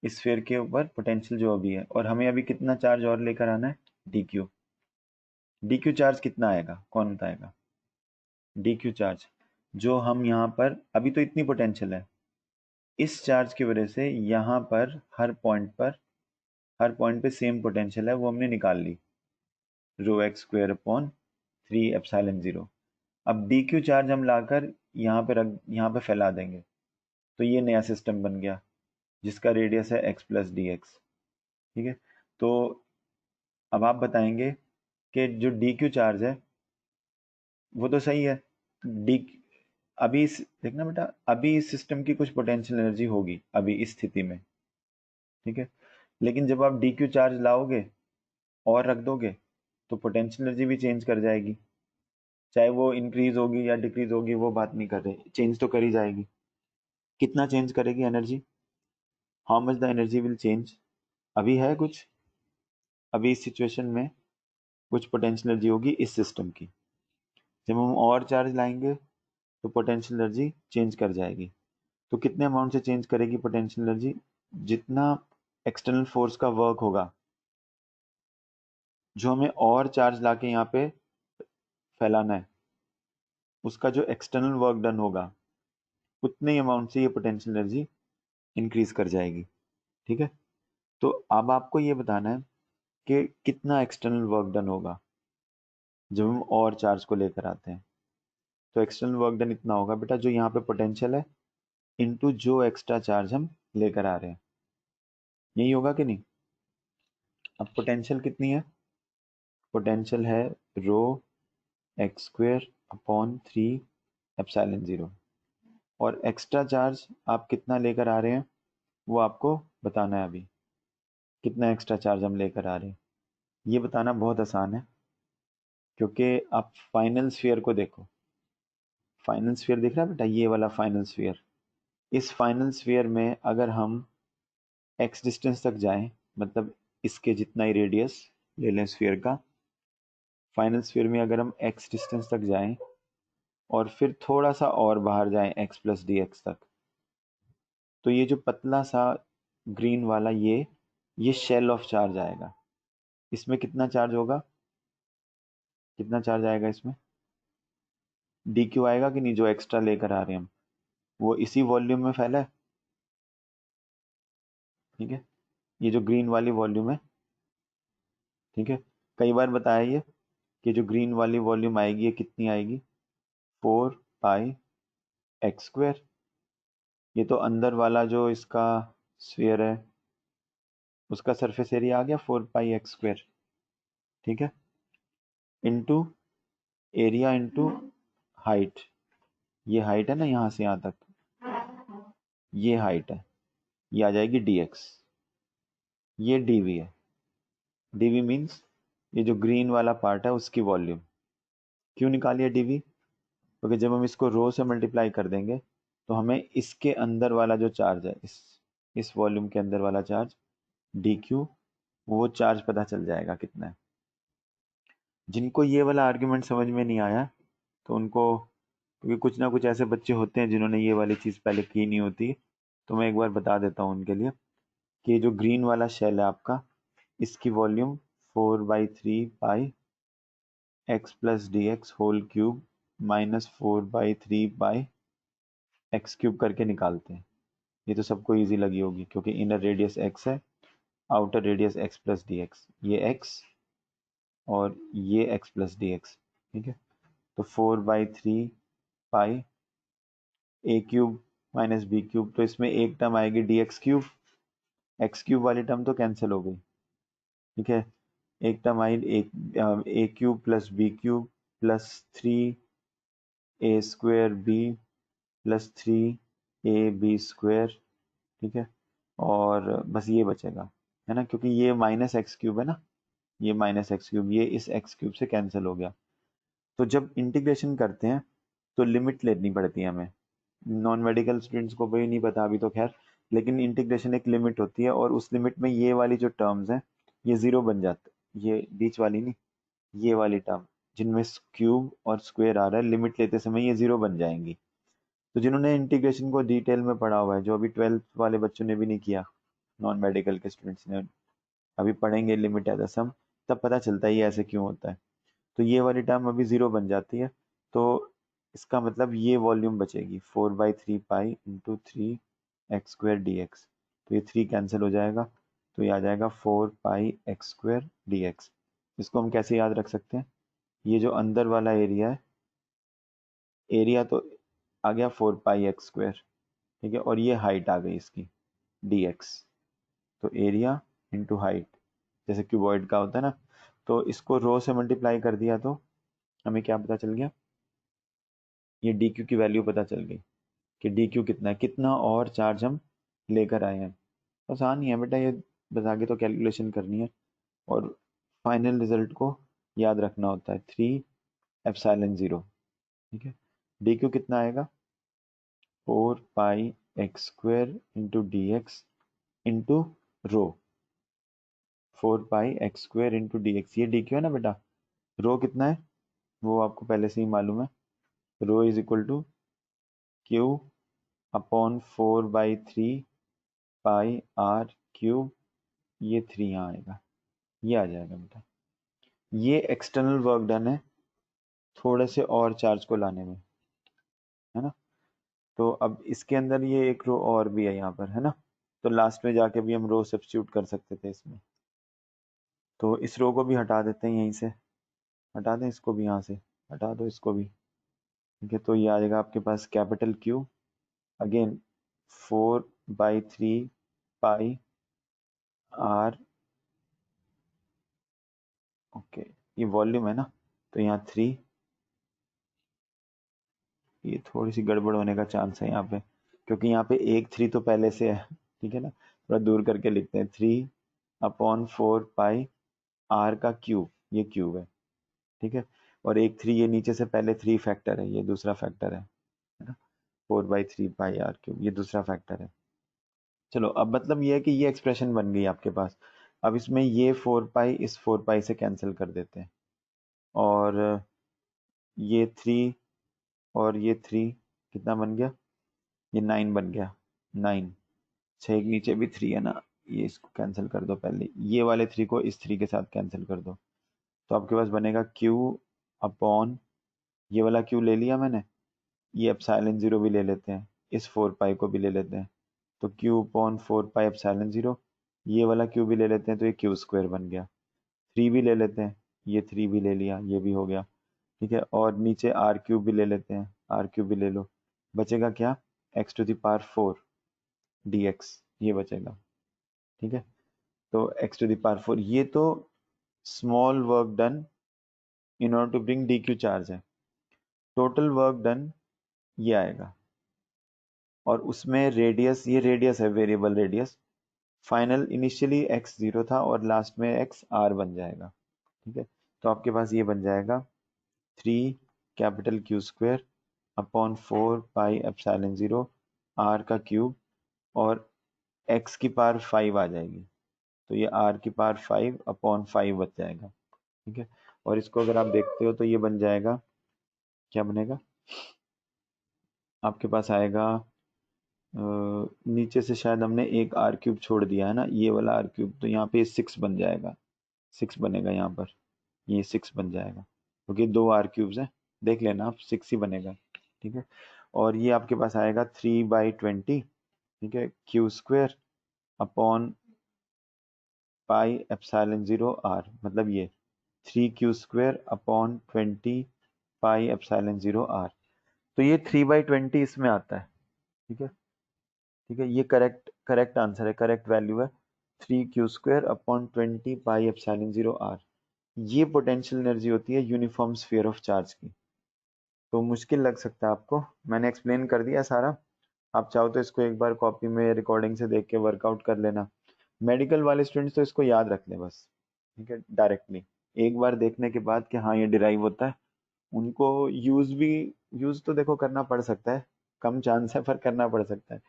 इस स्फीयर के ऊपर पोटेंशियल जो अभी है। और हमें अभी कितना चार्ज और लेकर आना है, D Q. D q charge कितना आएगा, कौन बताएगा? डी क्यू चार्ज जो हम यहाँ पर, अभी तो इतनी पोटेंशियल है, इस चार्ज की वजह से यहाँ पर हर पॉइंट पे सेम पोटेंशियल है, वो हमने निकाल ली, रो एक्स स्क्वायर अपॉन 3 एप्सिलॉन 0। अब डी क्यू चार्ज हम लाकर यहाँ पे फैला देंगे, तो ये नया सिस्टम बन गया, जिसका रेडियस है x प्लस डी एक्स। ठीक है, तो अब आप बताएंगे कि जो डी क्यू चार्ज है वो तो सही है। डी अभी इस देखना बेटा, अभी इस सिस्टम की कुछ पोटेंशियल एनर्जी होगी अभी इस स्थिति में। ठीक है, लेकिन जब आप डी क्यू चार्ज लाओगे और रख दोगे तो पोटेंशियल एनर्जी भी चेंज कर जाएगी। चाहे वो इंक्रीज होगी या डिक्रीज होगी वो बात नहीं कर रहे, चेंज तो कर ही जाएगी। कितना चेंज करेगी energy? How much the energy will change? अभी है कुछ, अभी इस सिचुएशन में कुछ पोटेंशियल एनर्जी होगी इस सिस्टम की। जब हम और चार्ज लाएंगे तो पोटेंशियल एनर्जी चेंज कर जाएगी। तो कितने अमाउंट से चेंज करेगी पोटेंशियल एनर्जी? जितना एक्सटर्नल फोर्स का वर्क होगा, जो हमें और चार्ज लाके यहाँ पे फैलाना है, उसका जो एक्सटर्नल वर्क डन होगा उतने ही अमाउंट से ये पोटेंशियल एनर्जी इंक्रीज कर जाएगी। ठीक है, तो अब आपको ये बताना है कि कितना एक्सटर्नल वर्क डन होगा जब हम और चार्ज को लेकर आते हैं। तो एक्सटर्नल वर्क डन इतना होगा बेटा, जो यहाँ पे पोटेंशियल है इनटू जो एक्स्ट्रा चार्ज हम लेकर आ रहे हैं, यही होगा कि नहीं? अब पोटेंशियल कितनी है? पोटेंशियल है रो एक्स स्क्वेयर अपॉन 3 एप्सिलॉन 0। और एक्स्ट्रा चार्ज आप कितना लेकर आ रहे हैं वो आपको बताना है। अभी कितना एक्स्ट्रा चार्ज हम लेकर आ रहे हैं ये बताना बहुत आसान है, क्योंकि आप फाइनल स्फीयर को देखो। फाइनल स्फीयर दिख रहा है बेटा, ये वाला फाइनल स्फीयर। इस फाइनल स्फीयर में अगर हम एक्स डिस्टेंस तक जाएं, मतलब इसके जितना ही रेडियस ले लें स्फीयर का, फाइनल स्फीयर में अगर हम एक्स डिस्टेंस तक जाएं और फिर थोड़ा सा और बाहर जाएं एक्स प्लस डी एक्स तक, तो ये जो पतला सा ग्रीन वाला ये शेल ऑफ चार्ज आएगा। इसमें कितना चार्ज होगा? कितना चार्ज आएगा इसमें? डी क्यू आएगा कि नहीं, जो एक्स्ट्रा लेकर आ रहे हैं हम, वो इसी वॉल्यूम में फैला है। ठीक है, ये जो ग्रीन वाली वॉल्यूम है, ठीक है, कई बार बताया ये कि जो ग्रीन वाली वॉल्यूम आएगी ये कितनी आएगी? 4 पाई x स्क्वायर। ये तो अंदर वाला जो इसका स्फीयर है उसका सरफेस एरिया आ गया 4 पाई x स्क्वायर। ठीक है, इंटू एरिया इंटू हाइट। ये हाइट है ना यहाँ से यहाँ तक, ये हाइट है, ये आ जाएगी dx। ये dv है। dv मीन्स ये जो ग्रीन वाला पार्ट है उसकी वॉल्यूम। क्यों निकालिए dv? क्योंकि जब हम इसको रो से मल्टीप्लाई कर देंगे तो हमें इसके अंदर वाला जो चार्ज है, इस वॉल्यूम के अंदर वाला चार्ज dq, वो चार्ज पता चल जाएगा कितना है। जिनको ये वाला आर्ग्यूमेंट समझ में नहीं आया तो उनको, क्योंकि कुछ ना कुछ ऐसे बच्चे होते हैं जिन्होंने ये वाली चीज़ पहले की नहीं होती, तो मैं एक बार बता देता हूँ उनके लिए कि जो ग्रीन वाला शेल है आपका, इसकी volume 4/3 pi x plus d x whole cube minus 4/3 pi x cube करके निकालते हैं। ये तो सबको ईजी लगी होगी क्योंकि इनर रेडियस x है, outer radius x plus d x, ये x और ये x प्लस डी एक्स। ठीक है, तो 4/3 pi A cube minus B cube, तो इसमें एक टर्म आएगी D X cube, X cube वाली टर्म तो कैंसिल हो गई। ठीक है, एक टर्म आई A cube plus B cube plus 3 a² b plus 3 ab²। ठीक है, और बस ये बचेगा, है ना, क्योंकि ये माइनस एक्स क्यूब है ना, ये माइनस एक्स क्यूब, ये इस एक्स क्यूब से कैंसिल हो गया। तो जब इंटीग्रेशन करते हैं तो लिमिट लेनी पड़ती है हमें। नॉन मेडिकल स्टूडेंट्स को भी नहीं पता अभी तो खैर, लेकिन इंटीग्रेशन एक लिमिट होती है और उस लिमिट में ये वाली जो टर्म्स हैं ये ज़ीरो बन जाते, ये बीच वाली नहीं, ये वाली टर्म जिनमें क्यूब और स्क्वायर आ रहा है, लिमिट लेते समय ये ज़ीरो बन जाएंगी। तो जिन्होंने इंटीग्रेशन को डिटेल में पढ़ा हुआ है, जो अभी 12th वाले बच्चों ने भी नहीं किया, नॉन मेडिकल के स्टूडेंट्स ने अभी पढ़ेंगे लिमिट एज अ सम, तब पता चलता है ये ऐसे क्यों होता है। तो ये वाली टर्म अभी ज़ीरो बन जाती है, तो इसका मतलब ये वॉल्यूम बचेगी 4/3 पाई इंटू 3 x² dx। तो ये 3 कैंसिल हो जाएगा, तो ये आ जाएगा 4 पाई x² dx। इसको हम कैसे याद रख सकते हैं? ये जो अंदर वाला एरिया है, एरिया तो आ गया 4 पाई x², ठीक है, और ये हाइट आ गई इसकी, dx। तो एरिया इंटू हाइट, जैसे क्यूबॉइड का होता है ना, तो इसको रो से मल्टीप्लाई कर दिया तो हमें क्या पता चल गया, ये डी क्यू की वैल्यू पता चल गई कि डी क्यू कितना है, कितना और चार्ज हम लेकर आए हैं। आसान ही है बेटा ये, बस आगे तो कैलकुलेशन करनी है और फाइनल रिजल्ट को याद रखना होता है, 3 एप्सिलॉन 0। ठीक है, डी क्यू कितना आएगा, 4 पाई x² into D x into rho, 4 पाई x² इंटू डी एक्स, ये डी क्यू है ना बेटा। रो कितना है वो आपको पहले से ही मालूम है, rho is equal to Q upon 4/3 pi r cube, ये 3 यहाँ आएगा, ये आ जाएगा बेटा। ये एक्सटर्नल वर्क डन है थोड़े से और चार्ज को लाने में, है ना। तो अब इसके अंदर ये एक रो और भी है यहाँ पर, है ना, तो लास्ट में जाके भी हम रो सब्स्टिट्यूट कर सकते थे इसमें। तो इस रो को भी हटा देते हैं, यहीं से हटा दें, इसको भी यहाँ से हटा दो, इसको भी। ठीक है, तो ये आ जाएगा आपके पास capital Q, again 4/3 pi r, okay, ये वॉल्यूम है ना, तो यहाँ 3, ये थोड़ी सी गड़बड़ होने का चांस है यहाँ पे, क्योंकि यहाँ पे एक 3 तो पहले से है। ठीक है ना, थोड़ा दूर करके लिखते हैं, 3/4 पाई r का क्यूब, ये क्यूब है। ठीक है, और एक 3 ये नीचे से पहले 3 फैक्टर है, ये दूसरा फैक्टर है ना, 4/3 पाई r क्यूब, ये दूसरा फैक्टर है। चलो, अब मतलब ये है कि ये एक्सप्रेशन बन गई आपके पास। अब इसमें ये 4 पाई इस 4 पाई से कैंसिल कर देते हैं, और ये 3 और ये 3 कितना बन गया, ये 9 बन गया, 9, 6 के नीचे भी 3 है ना, ये इसको कैंसिल कर दो पहले, ये वाले 3 को इस 3 के साथ कैंसिल कर दो, तो आपके पास बनेगा Q अपॉन, ये वाला Q ले लिया मैंने, ये एप्सिलॉन 0 भी ले लेते हैं, इस 4 पाई को भी ले लेते हैं, तो Q अपॉन 4 पाई एप्सिलॉन 0, ये वाला Q भी ले लेते हैं, तो ये Q² बन गया। 3 भी ले लेते हैं, ये 3 भी ले लिया, ये भी हो गया। ठीक है, और नीचे r³ भी ले लेते हैं, r³ भी ले लो, बचेगा क्या, x⁴ dx, ये बचेगा। ठीक है, तो x⁴, ये तो small work done in order to bring dq charge है। टोटल वर्क डन ये आएगा, और उसमें रेडियस, ये रेडियस है, variable radius, final initially x0 था और लास्ट में x r बन जाएगा। ठीक है, तो आपके पास ये बन जाएगा 3 अपॉन 4 पाई एप्सिलॉन 0 r का क्यूब, और x की पावर 5 आ जाएगी, तो ये r की पावर 5 अपॉन 5 बच जाएगा। ठीक है, और इसको अगर आप देखते हो तो ये बन जाएगा, क्या बनेगा, आपके पास आएगा नीचे से शायद हमने एक r³ छोड़ दिया है ना, ये वाला r³, तो यहाँ पे 6 बन जाएगा, 6 बनेगा यहाँ पर, ये 6 बन जाएगा, क्योंकि दो r³ हैं, देख लेना आप, 6 ही बनेगा। ठीक है, और ये आपके पास आएगा 3/20, ठीक है, Q² upon pi epsilon 0 r, मतलब ये 3Q² upon 20 pi epsilon 0 r, तो ये 3/20 इसमें आता है। ठीक है, ठीक है, ये करेक्ट करेक्ट आंसर है, करेक्ट वैल्यू है, 3Q² upon 20 pi epsilon 0 r। ये पोटेंशियल एनर्जी होती है यूनिफॉर्म स्फीयर ऑफ चार्ज की। तो मुश्किल लग सकता है आपको, मैंने एक्सप्लेन कर दिया सारा, आप चाहो तो इसको एक बार कॉपी में रिकॉर्डिंग से देख के वर्कआउट कर लेना। मेडिकल वाले स्टूडेंट्स तो इसको याद रख लें बस, ठीक है, डायरेक्टली एक बार देखने के बाद कि हाँ ये डिराइव होता है, उनको यूज भी, यूज तो देखो करना पड़ सकता है, कम चांस है पर करना पड़ सकता है।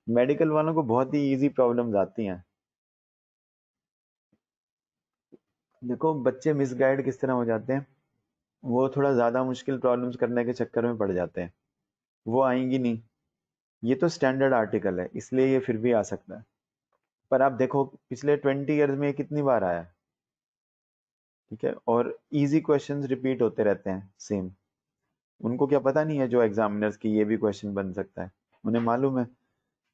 मेडिकल वालों को बहुत ही इजी प्रॉब्लम्स आती हैं। देखो बच्चे मिसगाइड किस तरह हो जाते हैं, वो थोड़ा ज़्यादा मुश्किल प्रॉब्लम्स करने के चक्कर में पड़ जाते हैं, वो आएंगी नहीं। ये तो स्टैंडर्ड आर्टिकल है इसलिए ये फिर भी आ सकता है, पर आप देखो पिछले 20 ईयर्स में ये कितनी बार आया है। ठीक है, और इजी क्वेश्चंस रिपीट होते रहते हैं सेम, उनको क्या पता नहीं है जो एग्जामिनर्स की ये भी क्वेश्चन बन सकता है, उन्हें मालूम है,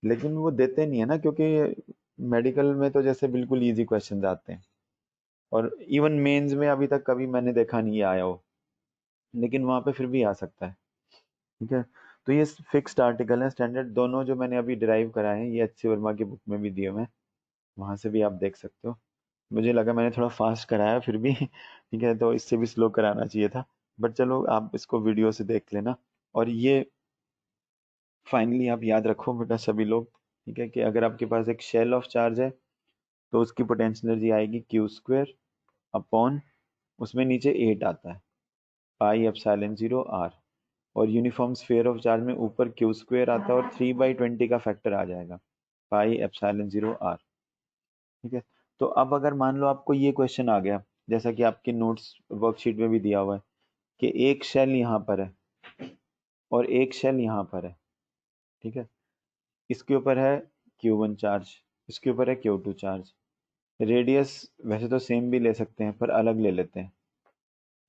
लेकिन वो देते नहीं है ना, क्योंकि मेडिकल में तो जैसे बिल्कुल इजी क्वेश्चंस आते हैं, और इवन मेंस में अभी तक कभी मैंने देखा नहीं है आया हो, लेकिन वहां पे फिर भी आ सकता है। ठीक है, तो ये फिक्स्ड आर्टिकल है स्टैंडर्ड, दोनों जो मैंने अभी डिराइव कराए हैं ये एच.सी. वर्मा की बुक में भी दिए हुए हैं, वहाँ से भी आप देख सकते हो। मुझे लगा मैंने थोड़ा फास्ट कराया फिर भी ठीक है, तो इससे भी स्लो कराना चाहिए था, बट चलो आप इसको वीडियो से देख लेना। और ये फाइनली आप याद रखो बेटा सभी लोग, ठीक है, कि अगर आपके पास एक शेल ऑफ चार्ज है तो उसकी पोटेंशियल एनर्जी आएगी क्यू स्क्वायर अपॉन, उसमें नीचे 8 आता है, पाई एप्सिलॉन 0 आर, और यूनिफॉर्म स्फीयर ऑफ चार्ज में ऊपर क्यू स्क्वायर आता है और 3/20 का फैक्टर आ जाएगा, पाई एप्सिलॉन 0 आर। ठीक है, तो अब अगर मान लो आपको ये क्वेश्चन आ गया, जैसा कि आपके नोट्स वर्कशीट में भी दिया हुआ है, कि एक शेल यहाँ पर है और एक शेल यहाँ पर है, ठीक है, इसके ऊपर है Q1 चार्ज, इसके ऊपर है Q2 चार्ज, रेडियस वैसे तो सेम भी ले सकते हैं पर अलग ले लेते हैं,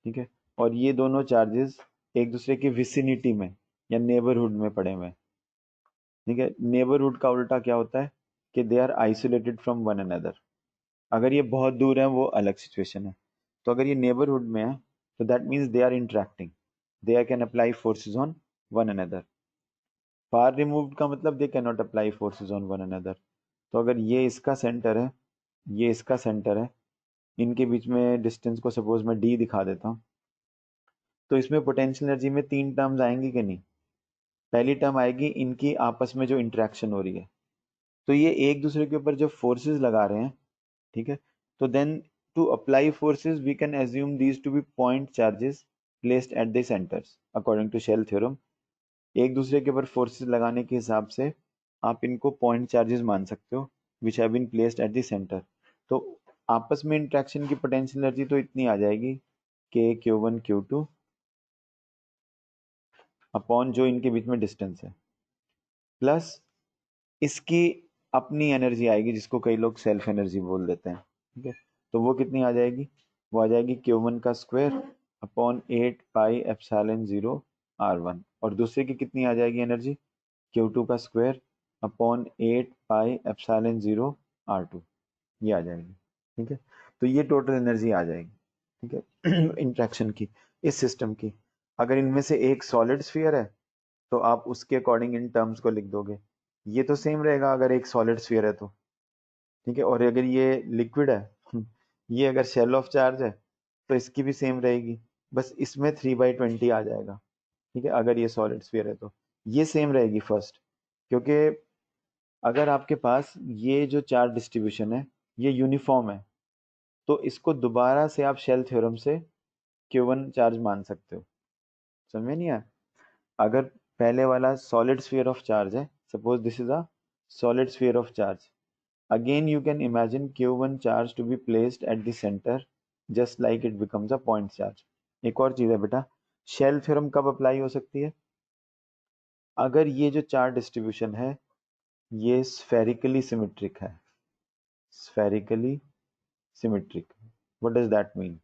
ठीक है, और ये दोनों चार्जेस एक दूसरे की विसिनिटी में या नेबरहुड में पड़े हुए हैं, ठीक है। नेबरहुड का उल्टा क्या होता है कि they are isolated from one another, अगर ये बहुत दूर है वो अलग सिचुएशन है, तो अगर ये नेबरहुड में है तो that means they are interacting, they can apply forces on one another. Far removed का मतलब they can not apply forces on one another. तो अगर ये इसका सेंटर है, ये इसका सेंटर है, इनके बीच में डिस्टेंस को सपोज मैं d दिखा देता हूँ, तो इसमें पोटेंशियल एनर्जी में 3 टर्म्स आएंगी कि नहीं। पहली टर्म आएगी इनकी आपस में जो इंटरेक्शन हो रही है, तो ये एक दूसरे के ऊपर जो फोर्सेस लगा रहे हैं, ठीक है, तो then to apply forces we can assume these to be point charges placed at the centres according to shell theorem. एक दूसरे के ऊपर फोर्सेस लगाने के हिसाब से आप इनको पॉइंट चार्जेस मान सकते हो which have been placed at the centre. तो आपस में इंटरेक्शन की पोटेंशियल एनर्जी तो इतनी आ जाएगी के Q1 Q2 अपॉन जो इनके बीच में डिस्टेंस है, प्लस इसकी अपनी एनर्जी आएगी जिसको कई लोग सेल्फ एनर्जी बोल देते हैं, ठीक है, तो वो कितनी आ जाएगी, वो आ जाएगी Q1 का square upon 8 pi epsilon 0 R1, और दूसरे की कितनी आ जाएगी एनर्जी, Q2 का square upon 8 pi epsilon 0 R2, ये आ जाएगी, ठीक है। तो ये टोटल एनर्जी आ जाएगी, ठीक है, इंट्रैक्शन की, इस सिस्टम की। अगर इनमें से एक सॉलिड स्फीयर है तो आप उसके अकॉर्डिंग इन टर्म्स को लिख दोगे, ये तो सेम रहेगा अगर एक सॉलिड स्फीयर है तो, ठीक है, और अगर ये लिक्विड है ये अगर शेल ऑफ चार्ज है तो इसकी भी सेम रहेगी, बस इसमें 3/20 आ जाएगा, ठीक है, अगर ये सॉलिड स्फीयर है तो ये सेम रहेगी फर्स्ट, क्योंकि अगर आपके पास ये जो चार्ज डिस्ट्रीब्यूशन है ये यूनिफॉर्म है तो इसको दोबारा से आप शेल थ्योरम से Q1 चार्ज मान सकते हो, समझ में नहीं आया। अगर पहले वाला सॉलिड स्फीयर ऑफ चार्ज है, suppose this is a solid sphere of charge, again you can imagine Q1 charge to be placed at the center just like it becomes a point charge। एक और चीज है बेटा, शेल थ्योरम कब अप्लाई हो सकती है, अगर ये जो चार्ज डिस्ट्रीब्यूशन है ये स्फेरिकली सिमेट्रिक है, spherically symmetric, what does that mean,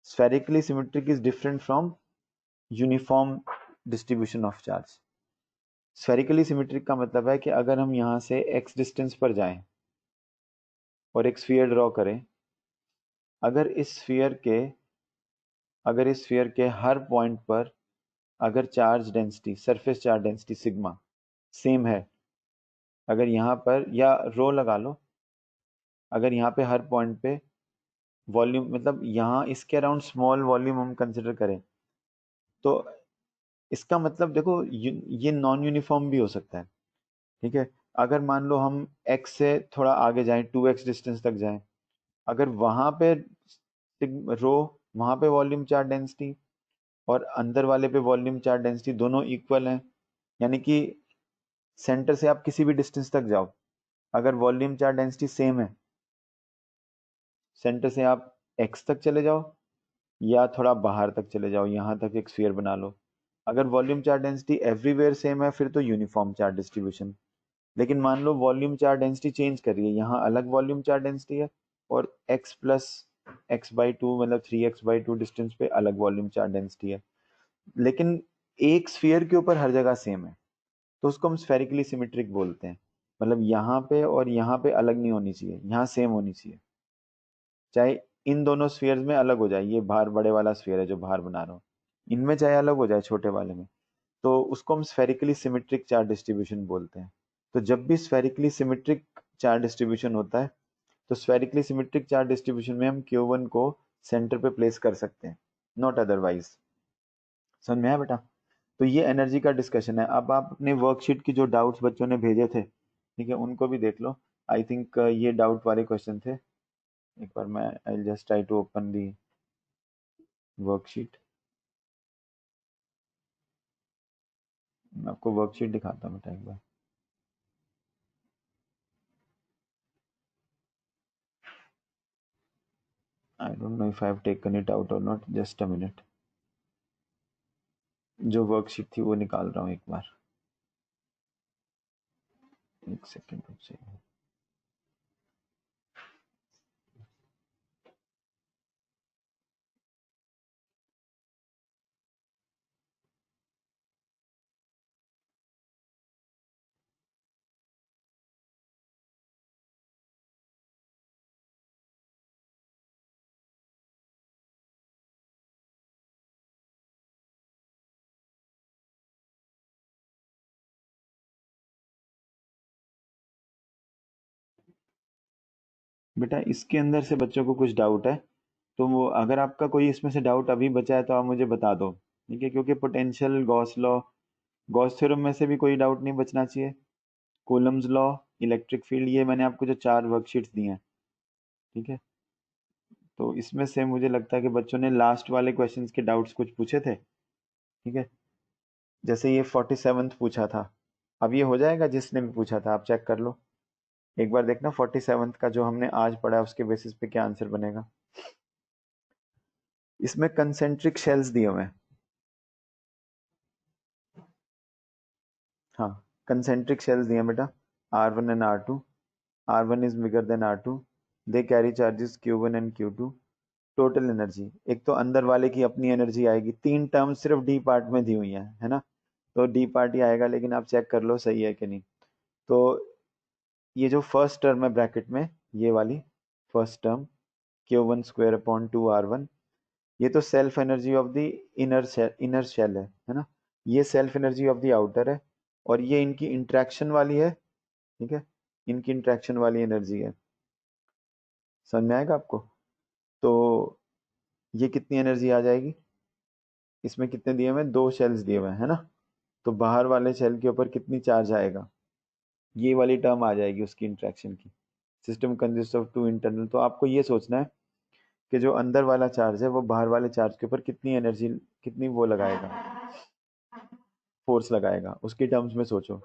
spherically symmetric is different from uniform distribution of charge। Spherically symmetric का मतलब है कि अगर हम यहाँ से x डिस्टेंस पर जाएं और एक स्फीयर ड्रॉ करें, अगर इस स्फीयर के हर पॉइंट पर अगर charge density, surface charge density sigma same है, अगर यहाँ पर या रो लगा लो, अगर यहाँ पे हर पॉइंट पे वॉल्यूम मतलब यहाँ इसके अराउंड स्मॉल वॉल्यूम हम कंसिडर करें, तो इसका मतलब देखो ये नॉन यूनिफॉर्म भी हो सकता है, ठीक है। अगर मान लो हम x से थोड़ा आगे जाएं, 2x डिस्टेंस तक जाएं, अगर वहां पे रो, वहां पे वॉल्यूम चार्ज डेंसिटी और अंदर वाले पे वॉल्यूम चार्ज डेंसिटी दोनों इक्वल हैं, यानी कि सेंटर से आप किसी भी डिस्टेंस तक जाओ, अगर वॉल्यूम चार्ज डेंसिटी सेम है, सेंटर से आप x तक चले जाओ या थोड़ा बाहर तक चले जाओ, यहाँ तक एक स्फीयर बना लो, अगर volume charge density everywhere same है फिर तो यूनिफॉर्म चार्ज डिस्ट्रीब्यूशन। लेकिन मान low volume charge density change कर रही है, यहाँ अलग वॉल्यूम चार्ज डेंसिटी है और x प्लस x/2 मतलब 3x/2 डिस्टेंस पे अलग वॉल्यूम चार्ज डेंसिटी है, लेकिन एक स्फीयर के ऊपर हर जगह सेम है, तो उसको हम स्फेरिकली सिमेट्रिक बोलते हैं। मतलब यहाँ पे और यहाँ पे अलग नहीं होनी चाहिए, यहाँ सेम होनी चाहिए, चाहे इन दोनों स्फीयर्स में अलग हो जाए, ये बाहर बड़े वाला स्फीयर है जो बाहर बना रहा हूँ, इनमें चाहे अलग हो जाए छोटे वाले में, तो उसको हम स्फेरिकली सिमेट्रिक चार्ज डिस्ट्रीब्यूशन बोलते हैं। तो जब भी स्फेरिकली सिमेट्रिक चार्ज डिस्ट्रीब्यूशन होता है तो स्फेरिकली सिमेट्रिक चार्ज डिस्ट्रीब्यूशन में हम Q1 को सेंटर पे प्लेस कर सकते हैं, नॉट अदरवाइज। समझ में आया बेटा? तो ये एनर्जी का डिस्कशन है। अब आप अपने वर्कशीट की जो डाउट्स बच्चों ने भेजे थे, ठीक है, उनको भी देख लो। आई थिंक ये डाउट वाले क्वेश्चन थे। एक बार मैं I just try to open the worksheet. मैं आपको वर्कशीट दिखाता हूँ बेटा एक बार। I don't know if I have taken it out और नॉट, जस्ट अ मिनट। जो वर्कशीट थी वो निकाल रहा हूँ एक बार, एक सेकेंड रुक जाइए। बेटा इसके अंदर से बच्चों को कुछ डाउट है, तो वो अगर आपका कोई इसमें से डाउट अभी बचा है तो आप मुझे बता दो, ठीक है? क्योंकि potential, Gauss law, Gauss theorem में से भी कोई डाउट नहीं बचना चाहिए। कूलम्स लॉ, इलेक्ट्रिक फील्ड, ये मैंने आपको जो 4 वर्कशीट्स दी हैं, ठीक है? तो इसमें से मुझे लगता है कि बच्चों ने लास्ट वाले क्वेश्चंस के डाउट्स कुछ पूछे थे, ठीक है? जैसे ये 47th पूछा था, अब ये हो जाएगा जिसने भी पूछा था, आप चेक कर लो एक बार, देखना 47th का जो हमने आज पढ़ा है उसके बेसिस पे क्या आंसर बनेगा। इसमें कंसेंट्रिक शेल्स दिए हुए हैं। हाँ, कंसेंट्रिक शेल्स दिए हैं बेटा, R1 and R2। R1 is bigger than R2, they carry charges Q1 and Q2। Total energy, एक तो अंदर वाले की अपनी एनर्जी आएगी, 3 टर्म सिर्फ डी पार्ट में दी हुई है ना, तो डी पार्ट ही आएगा, लेकिन आप चेक कर लो सही है कि नहीं। तो ये जो फर्स्ट टर्म है ब्रैकेट में, ये वाली first term Q1 square/2 R1, ये तो self energy of the inner shell है ना, ये self energy of the outer है, और ये इनकी इंट्रैक्शन वाली है, ठीक है? इनकी इंट्रैक्शन वाली एनर्जी है। समझ में आएगा आपको? तो ये कितनी एनर्जी आ जाएगी? इसमें कितने दिए हुए हैं? 2 शेल्स दिए हुए हैं, है ना? तो बाहर वाले शेल के ऊपर कितनी चार्ज आएगा? ये वाली टर्म आ जाएगी उसकी इंट्रैक्शन की। सिस्टम कंसिस्ट ऑफ 2 इंटरनल, तो आपको ये सोचना है कि जो अंदर वाला चार्ज है वो बाहर वाले चार्ज के ऊपर कितनी एनर्जी, कितनी वो लगाएगा, फोर्स लगाएगा, उसकी टर्म्स में सोचो,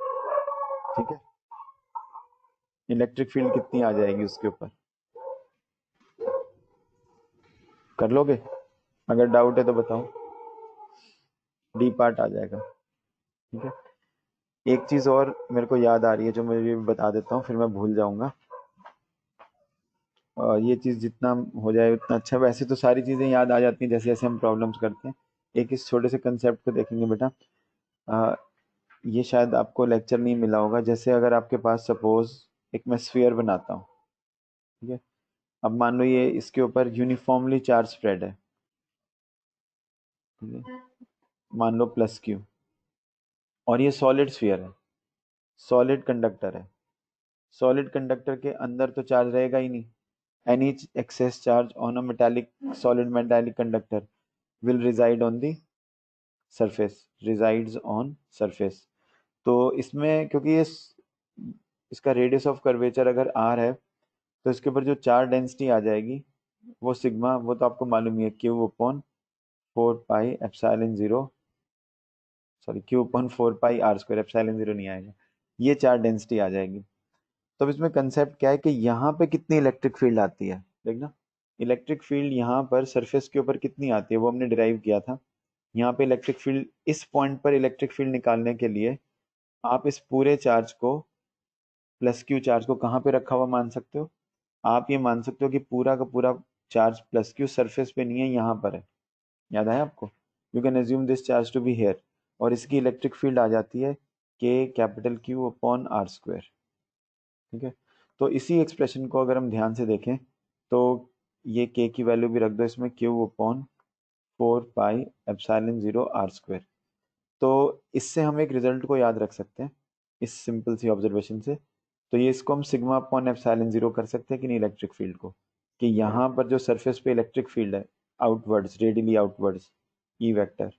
ठीक है? इलेक्ट्रिक फील्ड कितनी आ जाएगी उसके ऊपर? कर लोगे? अगर डाउट है तो बताओ। डी पार्ट आ जाएगा, ठीक है? एक चीज और मेरे को याद आ रही है जो मैं भी बता देता हूँ, फिर मैं भूल जाऊंगा। ये चीज जितना हो जाए उतना अच्छा। वैसे तो सारी चीजें याद आ जाती हैं जैसे जैसे हम प्रॉब्लम्स करते हैं। एक इस छोटे से कंसेप्ट को देखेंगे बेटा। अ, ये शायद आपको लेक्चर नहीं मिला होगा। जैसे अगर आपके पास सपोज एक मैं स्फीयर बनाता हूँ, ठीक है? अब मान लो ये इसके ऊपर यूनिफॉर्मली चार्ज स्प्रेड है, ठीक है? मान लो +Q, और ये सॉलिड स्फीयर है, सॉलिड कंडक्टर है। सॉलिड कंडक्टर के अंदर तो चार्ज रहेगा ही नहीं। Any excess charge on a metallic, solid metallic conductor will reside on the surface, resides on surface. तो इसमें क्योंकि ये इसका रेडियस ऑफ कर्वेचर अगर r है, तो इसके ऊपर जो चार्ज डेंसिटी आ जाएगी वो सिग्मा, वो तो आपको मालूम ही है, Q/4πε0, सॉरी Q/4πr², ε0 नहीं आएगा, ये चार्ज डेंसिटी आ जाएगी। तो अब इसमें कंसेप्ट क्या है कि यहाँ पे कितनी इलेक्ट्रिक फील्ड आती है, देखना। इलेक्ट्रिक फील्ड यहाँ पर सरफेस के ऊपर कितनी आती है वो हमने डिराइव किया था। यहाँ पे इलेक्ट्रिक फील्ड, इस पॉइंट पर इलेक्ट्रिक फील्ड निकालने के लिए आप इस पूरे चार्ज को, +Q चार्ज को कहाँ पे रखा हुआ मान सकते हो? आप ये मान सकते हो कि पूरा का पूरा चार्ज +Q सरफेस पे नहीं है, यहाँ पर है। याद आया आपको? You can assume this charge to be here, और इसकी इलेक्ट्रिक फील्ड आ जाती है K∼Q/r², ठीक है? तो इसी एक्सप्रेशन को अगर हम ध्यान से देखें तो ये K की वैल्यू भी रख दो इसमें, Q/4πε0r²। तो इससे हम एक रिजल्ट को याद रख सकते हैं इस सिंपल सी ऑब्जर्वेशन से। तो ये इसको हम सिग्मा अपॉन एप्सिलॉन जीरो कर सकते हैं कि नहीं इलेक्ट्रिक फील्ड को, कि यहाँ पर जो सरफेस पे इलेक्ट्रिक फील्ड है outwards, radially outwards, E vector,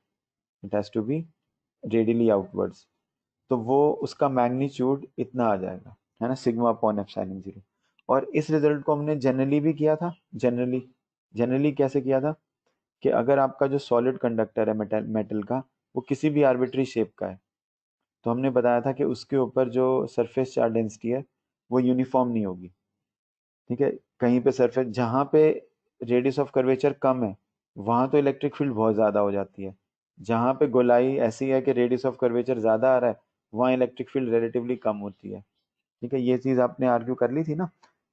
it has to be radially outwards, तो वो उसका मैग्नीट्यूड इतना आ जाएगा, है ना, सिग्मा अपॉन एप्सिलॉन जीरो। और इस रिजल्ट को हमने जनरली भी किया था। जनरली कैसे किया था कि अगर आपका जो सॉलिड कंडक्टर है मेटल मेटल का, वो किसी भी आर्बिट्री शेप का है, तो हमने बताया था कि उसके ऊपर जो सरफेस चार्ज डेंसिटी है वो यूनिफॉर्म नहीं होगी। ठीक है, कहीं पे सरफेस जहाँ पे रेडियस ऑफ कर्वेचर कम है वहाँ तो इलेक्ट्रिक फील्ड बहुत ज़्यादा हो जाती है, जहाँ पे गोलाई ऐसी है कि रेडियस ऑफ कर्वेचर ज़्यादा आ रहा है वहाँ इलेक्ट्रिक फील्ड रिलेटिवली कम होती है। ठीक है, ये चीज़ आपने आर्ग्यू कर ली थी ना,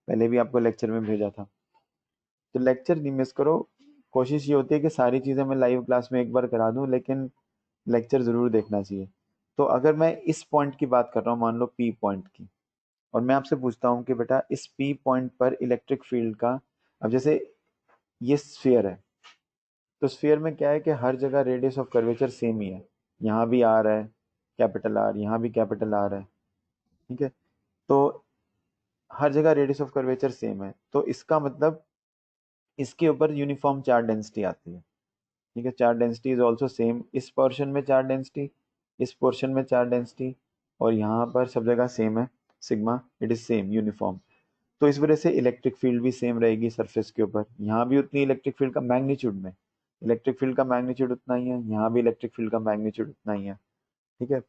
पहले भी आपको लेक्चर में भेजा था। तो लेक्चर नहीं मिस करो, कोशिश ये होती है कि सारी चीज़ें मैं लाइव क्लास में एक बार करा दूं, लेकिन लेक्चर ज़रूर देखना चाहिए। तो अगर मैं इस पॉइंट की बात कर रहा हूँ, मान लो पी पॉइंट की, और मैं आपसे पूछता हूँ कि बेटा इस पी पॉइंट पर इलेक्ट्रिक फील्ड का, अब जैसे ये स्फीयर है, तो स्फीयर में क्या है कि हर जगह रेडियस ऑफ कर्वेचर सेम ही है, यहाँ भी आ रहा है कैपिटल आर, यहाँ भी कैपिटल आर है। ठीक है, तो हर जगह रेडियस ऑफ कर्वेचर सेम है, तो इसका मतलब इसके ऊपर यूनिफॉर्म चार्ज डेंसिटी आती है। ठीक है, charge density is also same, इस पोर्शन में चार्ज डेंसिटी, इस पोर्शन में चार्ज डेंसिटी, और यहाँ पर सब जगह सेम है, sigma, it is same uniform. तो इस वजह से इलेक्ट्रिक फील्ड भी सेम रहेगी सरफेस के ऊपर, यहाँ भी उतनी इलेक्ट्रिक फील्ड का मैग्नीट्यूड में, इलेक्ट्रिक फील्ड का मैग्नीट्यूड उतना ही है, यहाँ भी इलेक्ट्रिक फील्ड का मैग्नीट्यूड उतना ही है। ठीक है,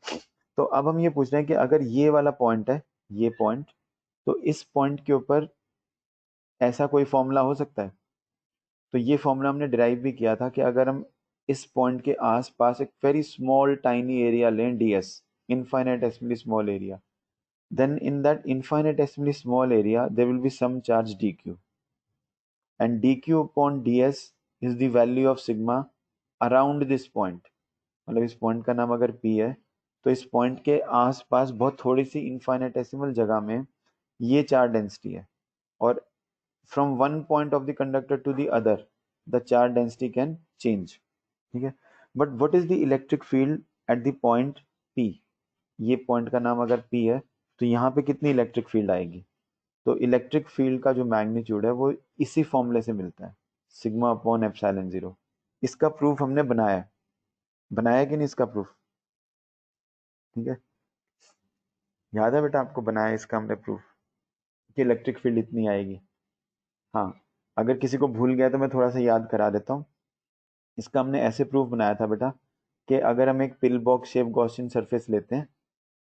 तो अब हम ये पूछ रहे हैं कि अगर ये वाला पॉइंट है, ये पॉइंट, तो इस पॉइंट के ऊपर ऐसा कोई फॉर्मूला हो सकता है। तो ये फॉर्मूला हमने डिराइव भी किया था कि अगर हम इस पॉइंट के आसपास एक वेरी स्मॉल टाइनी एरिया लें, ds, infinitesimally small area, then in that infinitesimally small area there will be some charge dq, and dq upon ds is the value of sigma around this point। मतलब इस पॉइंट का नाम अगर p है, तो इस पॉइंट के आसपास बहुत थोड़ी सी इनफाइनेटेसिमल जगह में ये चार्ज डेंसिटी है, और from one point of the conductor to the other the charge density can change। ठीक है, but what is the electric field at the point p, ये पॉइंट का नाम अगर p है, तो यहाँ पे कितनी इलेक्ट्रिक फील्ड आएगी। तो इलेक्ट्रिक फील्ड का जो मैग्नीट्यूड है वो इसी फॉर्मूले से मिलता है, सिग्मा अपॉन एप्सिलॉन जीरो। इसका प्रूफ हमने बनाया है, बनाया कि नहीं इसका प्रूफ। ठीक है, याद है बेटा आपको, बनाया इसका हमने प्रूफ कि इलेक्ट्रिक फील्ड इतनी आएगी। हाँ, अगर किसी को भूल गया तो मैं थोड़ा सा याद करा देता हूँ। इसका हमने ऐसे प्रूफ बनाया था बेटा कि अगर हम एक pill box shape Gaussian surface लेते हैं,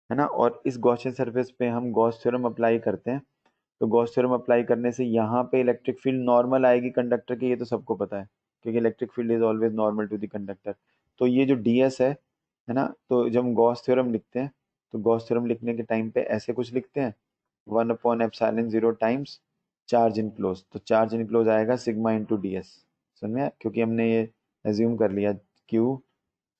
है ना, और इस गॉसियन सरफेस पे हम गॉस थ्योरम अप्लाई करते हैं, तो गॉस थ्योरम अप्लाई करने से यहाँ पे इलेक्ट्रिक फील्ड नॉर्मल आएगी कंडक्टर की, ये तो सबको पता है, क्योंकि electric field is always normal to the conductor. तो ये जो ds है ना, तो जब हम गॉस थ्योरम लिखते हैं, तो गॉस थ्योरम लिखने के टाइम पे ऐसे कुछ लिखते हैं, 1/एप्सिलॉन 0 टाइम्स चार्ज इनक्लोज, तो चार्ज इनक्लोज आएगा सिग्मा इंटू ds। समझ में आया? क्योंकि हमने ये एज्यूम कर लिया q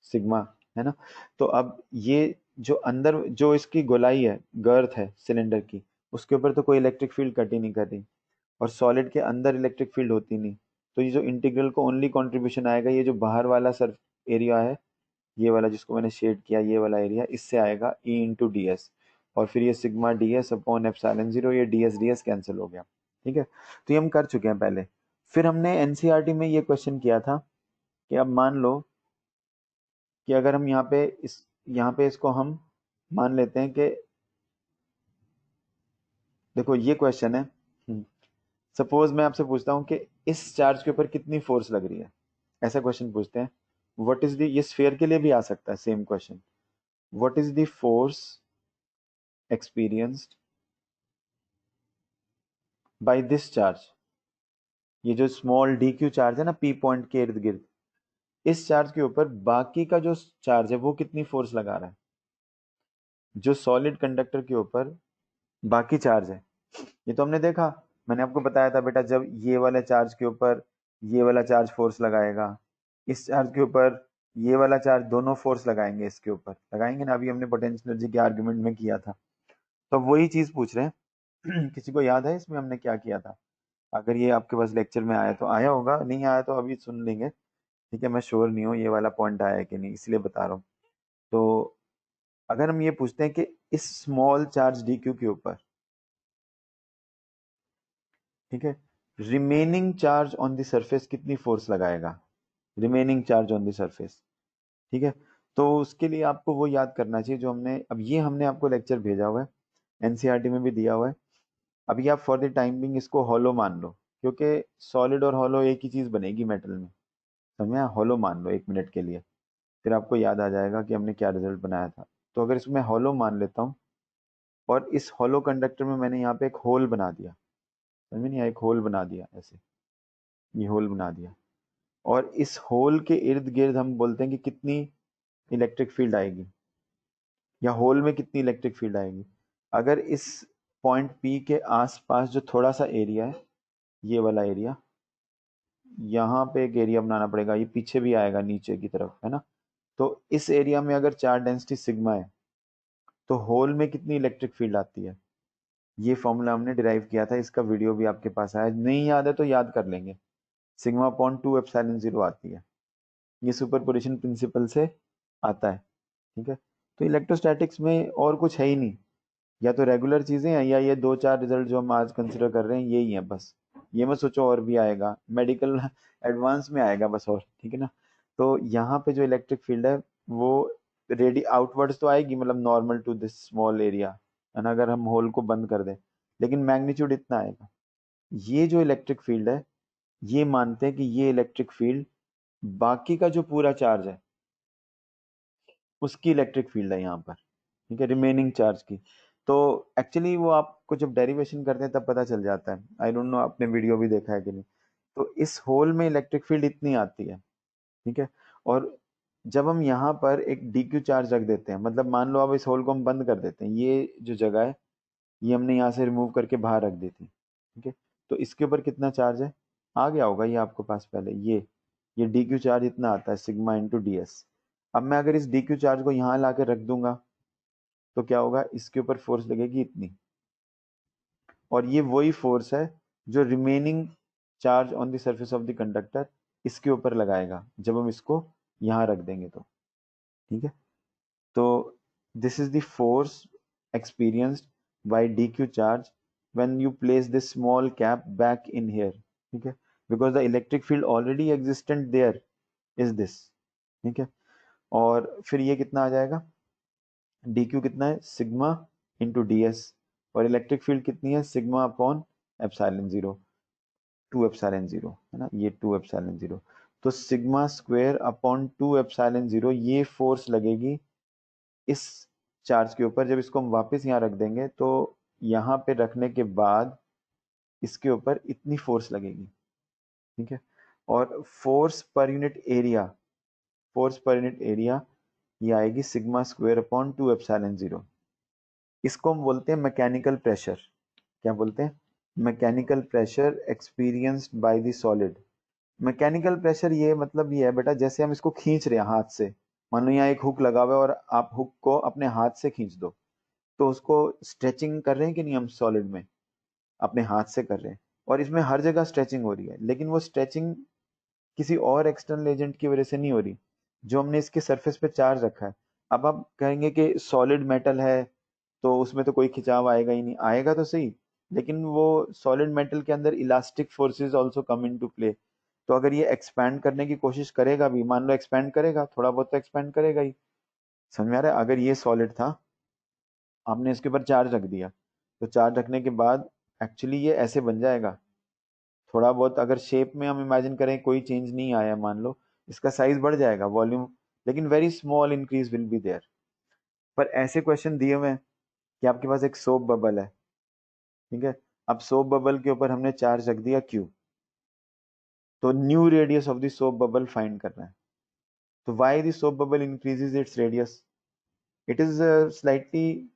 सिग्मा, है ना। तो अब ये जो अंदर जो इसकी गोलाई है, गर्थ है सिलेंडर की, उसके ऊपर तो कोई इलेक्ट्रिक फील्ड कट ही नहीं कर रही, और सॉलिड के अंदर इलेक्ट्रिक फील्ड होती नहीं। तो ये जो इंटीग्रल को ओनली कंट्रीब्यूशन आएगा, ये जो बाहर वाला सर्फ एरिया है, ये वाला जिसको मैंने शेड किया, ये वाला एरिया, इससे आएगा e इंटू डी एस, और फिर ये sigma D S upon epsilon zero, ये डी एस कैंसिल हो गया। ठीक है, तो ये हम कर चुके हैं पहले। फिर हमने एनसीईआरटी में ये क्वेश्चन किया था कि अब मान लो कि अगर हम यहाँ पे इसको हम मान लेते हैं कि, देखो ये क्वेश्चन है, सपोज मैं आपसे पूछता हूँ कि इस चार्ज के ऊपर कितनी फोर्स लग रही है, ऐसा क्वेश्चन पूछते हैं। व्हाट इज द, ये स्फीयर के लिए भी आ सकता है same question, what is the force experienced by this charge, ये जो स्मॉल डी क्यू चार्ज है ना पी पॉइंट के इर्द गिर्द, इस चार्ज के ऊपर बाकी का जो चार्ज है वो कितनी फोर्स लगा रहा है, जो सॉलिड कंडक्टर के ऊपर बाकी चार्ज है। ये तो हमने देखा, मैंने आपको बताया था बेटा, जब ये वाले चार्ज के ऊपर ये वाला चार्ज फोर्स लगाएगा, इस चार्ज के ऊपर ये वाला चार्ज, दोनों फोर्स लगाएंगे, इसके ऊपर लगाएंगे ना, अभी हमने पोटेंशियल एनर्जी के आर्गुमेंट में किया था। तो वही चीज पूछ रहे हैं किसी को याद है इसमें हमने क्या किया था। अगर ये आपके पास लेक्चर में आया तो आया होगा, नहीं आया तो अभी सुन लेंगे। ठीक है, मैं श्योर नहीं हूँ ये वाला पॉइंट आया है कि नहीं, इसलिए बता रहा हूँ। तो अगर हम ये पूछते हैं कि इस स्मॉल चार्ज डी क्यू के ऊपर, ठीक है, remaining charge on the surface कितनी फोर्स लगाएगा, remaining charge on the surface, ठीक है। तो उसके लिए आपको वो याद करना चाहिए जो हमने, अब ये हमने आपको लेक्चर भेजा हुआ है, एनसीईआरटी में भी दिया हुआ है। अभी आप फॉर द टाइम बिंग इसको हॉलो मान लो, क्योंकि सॉलिड और हॉलो एक ही चीज बनेगी मेटल में, समझे, हॉलो मान लो 1 मिनट के लिए, फिर आपको याद आ जाएगा कि हमने क्या रिजल्ट बनाया था। तो अगर इसमें हॉलो मान लेता हूँ, और इस हॉलो कंडक्टर में मैंने यहाँ पे एक होल बना दिया, समझ नहीं आया, एक होल बना दिया ऐसे, ये होल बना दिया, और इस होल के इर्द गिर्द हम बोलते हैं कि कितनी इलेक्ट्रिक फील्ड आएगी, या होल में कितनी इलेक्ट्रिक फील्ड आएगी। अगर इस पॉइंट पी के आसपास जो थोड़ा सा एरिया है, ये वाला एरिया, यहाँ पे एक एरिया बनाना पड़ेगा, ये पीछे भी आएगा नीचे की तरफ, है ना। तो इस एरिया में अगर चार्ज डेंसिटी सिग्मा है, तो होल में कितनी इलेक्ट्रिक फील्ड आती है, ये फॉर्मूला हमने डिराइव किया था, इसका वीडियो भी आपके पास आया, नहीं याद है तो याद कर लेंगे, सिग्मा अपॉन 2 एप्सिलॉन 0 आती है, ये सुपरपोजिशन प्रिंसिपल से आता है, ठीक है। तो इलेक्ट्रोस्टैटिक्स में और कुछ है ही नहीं, या तो रेगुलर चीजें हैं, या ये 2-4 रिजल्ट जो हम आज कंसिडर कर रहे हैं यही है बस, ये मत सोचो और भी आएगा, मेडिकल एडवांस में आएगा बस, और ठीक है ना। तो यहाँ पे जो इलेक्ट्रिक फील्ड है वो रेडी आउटवर्ड्स तो आएगी, मतलब normal to this small area, है ना, अगर हम होल को बंद कर दें, लेकिन मैग्नीट्यूड इतना आएगा। ये जो इलेक्ट्रिक फील्ड है, ये मानते हैं कि ये इलेक्ट्रिक फील्ड बाकी का जो पूरा चार्ज है उसकी इलेक्ट्रिक फील्ड है यहाँ पर, ठीक है, रिमेनिंग चार्ज की। तो एक्चुअली वो आपको जब डेरिवेशन करते हैं तब पता चल जाता है, आई डोंट नो आपने वीडियो भी देखा है कि नहीं। तो इस होल में इलेक्ट्रिक फील्ड इतनी आती है, ठीक है। और जब हम यहाँ पर एक डी क्यू चार्ज रख देते हैं, मतलब मान लो अब इस होल को हम बंद कर देते हैं, ये जो जगह है ये हमने यहाँ से रिमूव करके बाहर रख दी थी, ठीक है। तो इसके ऊपर कितना चार्ज है, आ गया होगा ये आपको पास पहले, ये डी क्यू चार्ज इतना आता है, सिग्मा इंटू डी एस। अब मैं अगर इस डी क्यू चार्ज को यहाँ ला के रख दूंगा, तो क्या होगा, इसके ऊपर फोर्स लगेगी इतनी, और ये वही फोर्स है जो remaining charge on the surface of the conductor इसके ऊपर लगाएगा जब हम इसको यहाँ रख देंगे, तो ठीक है। तो this is the force experienced by dq charge when you place this small cap back in here, ठीक है, because the electric field already existent there is this, ठीक है। और फिर ये कितना आ जाएगा, dq कितना है, सिग्मा इंटू डी एस, और इलेक्ट्रिक फील्ड कितनी है, सिग्मा अपॉन एप्सिलॉन 0, 2 एप्सिलॉन 0, है ना, ये 2 एप्सिलॉन 0। तो सिग्मा स्क्वायर अपॉन 2 एप्सिलॉन 0 ये फोर्स लगेगी इस चार्ज के ऊपर, जब इसको हम वापस यहाँ रख देंगे तो यहाँ पे रखने के बाद इसके ऊपर इतनी फोर्स लगेगी, ठीक है। और फोर्स पर यूनिट एरिया ये आएगी सिग्मा स्क्वायर अपॉन 2 एप्सिलॉन 0। इसको हम बोलते हैं मैकेनिकल प्रेशर, क्या बोलते हैं, mechanical pressure experienced by the solid. Mechanical pressure ये मतलब ये है बेटा, जैसे हम इसको खींच रहे हैं हाथ से, मान लो यहाँ एक हुक लगा हुआ है और आप हुक को अपने हाथ से खींच दो, तो उसको स्ट्रेचिंग कर रहे हैं कि नहीं हम सॉलिड में, अपने हाथ से कर रहे हैं, और इसमें हर जगह स्ट्रेचिंग हो रही है, लेकिन वो स्ट्रेचिंग किसी और एक्सटर्नल एजेंट की वजह से नहीं हो रही, जो हमने इसके सरफेस पे चार्ज रखा है। अब आप कहेंगे कि सॉलिड मेटल है तो उसमें तो कोई खिंचाव आएगा ही नहीं, आएगा तो सही, लेकिन वो सॉलिड मेटल के अंदर elastic forces also come into play. तो अगर ये एक्सपैंड करने की कोशिश करेगा भी, मान लो एक्सपैंड करेगा, थोड़ा बहुत तो एक्सपैंड करेगा ही, समझ में आ रहा है। अगर ये सॉलिड था, आपने इसके ऊपर चार्ज रख दिया, तो चार्ज रखने के बाद एक्चुअली ये ऐसे बन जाएगा, थोड़ा बहुत अगर शेप में हम इमेजिन करें कोई चेंज नहीं आया, मान लो इसका साइज बढ़ जाएगा, वॉल्यूम, लेकिन very small increase will be there. पर ऐसे क्वेश्चन दिए हुए हैं कि आपके पास एक सोप बबल है, ठीक है, अब सोप बबल के ऊपर हमने चार्ज रख दिया क्यू, तो new radius of the soap bubble find करना है। तो why the soap bubble increases its radius, it is slightly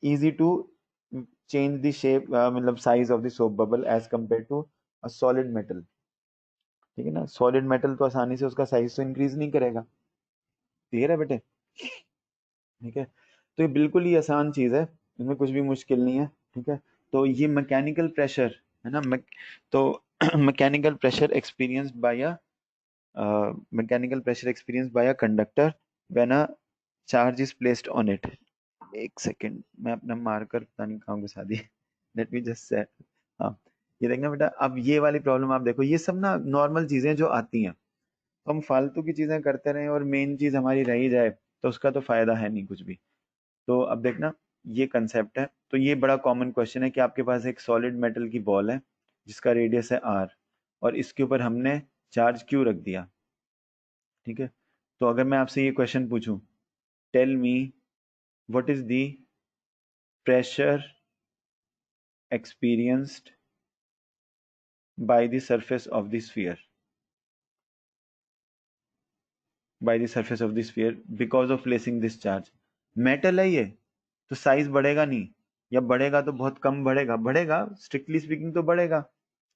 easy to change the shape, मतलब size of the soap bubble as compared to a solid metal, ठीक है ना। सॉलिड मेटल तो आसानी से उसका साइज तो इंक्रीज नहीं करेगा, क्लियर है बेटे, ठीक है। तो ये बिल्कुल ही आसान चीज है, इसमें कुछ भी मुश्किल नहीं है, ठीक है। तो ये मैकेनिकल प्रेशर है ना, तो mechanical pressure experienced bye a mechanical pressure experienced bye a conductor when a charge is placed on it. एक सेकेंड, मैं अपना मार्कर पता नहीं कहाँ घुसा दिया। Let me just set. हाँ, ये देखना बेटा, अब ये वाली प्रॉब्लम आप देखो, ये सब ना नॉर्मल चीजें जो आती हैं, तो हम फालतू की चीजें करते रहें और मेन चीज हमारी रह ही जाए, तो उसका तो फायदा है नहीं कुछ भी। तो अब देखना, ये कंसेप्ट है। तो ये बड़ा कॉमन क्वेश्चन है कि आपके पास एक सॉलिड मेटल की बॉल है जिसका रेडियस है r, और इसके ऊपर हमने चार्ज q रख दिया। ठीक है, तो अगर मैं आपसे ये क्वेश्चन पूछूं, tell me what is the pressure experienced by the surface of the sphere, by the surface of the sphere because of placing this charge। Metal है ये, तो साइज बढ़ेगा नहीं, या बढ़ेगा तो बहुत कम बढ़ेगा, बढ़ेगा स्ट्रिक्टली स्पीकिंग तो बढ़ेगा,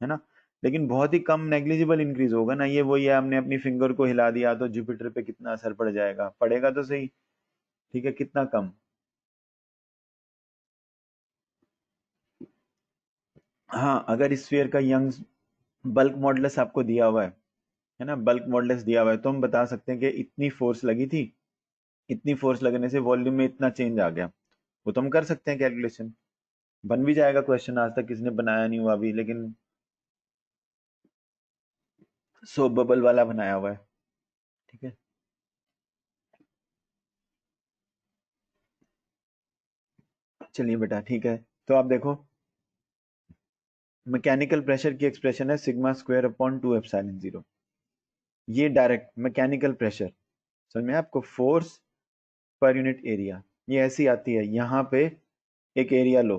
है ना, लेकिन बहुत ही कम, नेग्लिजिबल इंक्रीज होगा ना। ये वही है, हमने अपनी फिंगर को हिला दिया तो जुपिटर पे कितना असर पड़ जाएगा, पड़ेगा तो सही। ठीक है, कितना कम। हाँ, अगर इस स्फीयर का यंग्स बल्क मॉडुलस आपको दिया हुआ है ना, बल्क मॉडुलस दिया हुआ है, तो हम बता सकते हैं कि इतनी फोर्स लगी थी, इतनी फोर्स लगने से वॉल्यूम में इतना चेंज आ गया। वो तो हम कर सकते हैं कैलकुलेशन, बन भी जाएगा क्वेश्चन, आज तक किसी ने बनाया नहीं हुआ अभी, लेकिन सोप बबल वाला बनाया हुआ है। ठीक है, चलिए बेटा, ठीक है। तो आप देखो, मैकेनिकल प्रेशर की एक्सप्रेशन है सिग्मा स्क्वायर अपॉन 2 एप्सिलॉन 0। ये डायरेक्ट मैकेनिकल प्रेशर, समझ में आपको, फोर्स पर यूनिट एरिया, ये ऐसी आती है। यहाँ पे एक एरिया लो,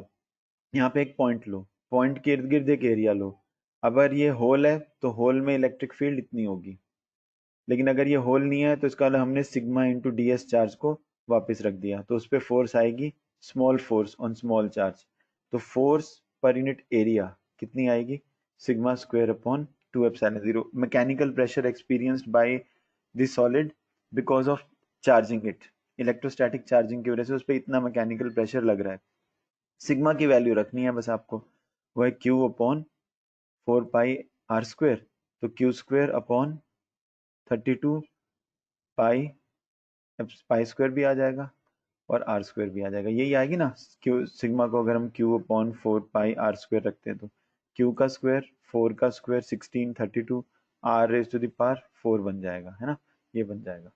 यहाँ पे एक पॉइंट लो, पॉइंट के इर्द गिर्द एक एरिया लो। अगर ये होल है तो होल में इलेक्ट्रिक फील्ड इतनी होगी, लेकिन अगर ये होल नहीं है तो इसका मतलब हमने sigma into D S charge को वापस रख दिया, तो उस पर फोर्स आएगी, small force on small charge. तो फोर्स पर यूनिट एरिया कितनी आएगी, sigma square upon 2 epsilon 0, mechanical pressure experienced by the solid because of charging it, electrostatic charging की वजह से उस पर इतना मैकेनिकल प्रेशर लग रहा है। सिग्मा की वैल्यू रखनी है बस आपको, वो है क्यू अपॉन 4 पाई r स्क्वायर। तो क्यू स्क्वायर अपॉन 32 पाई, अब पाई स्क्वायर भी आ जाएगा और आर स्क्वायर भी आ जाएगा, यही आएगी ना। क्यू सिग्मा को अगर हम क्यू अपॉन 4 पाई r स्क्वायर रखते हैं, तो क्यू का स्क्वायर, 4 का स्क्वायर 16, 32, r⁴ बन जाएगा, है ना, ये बन जाएगा।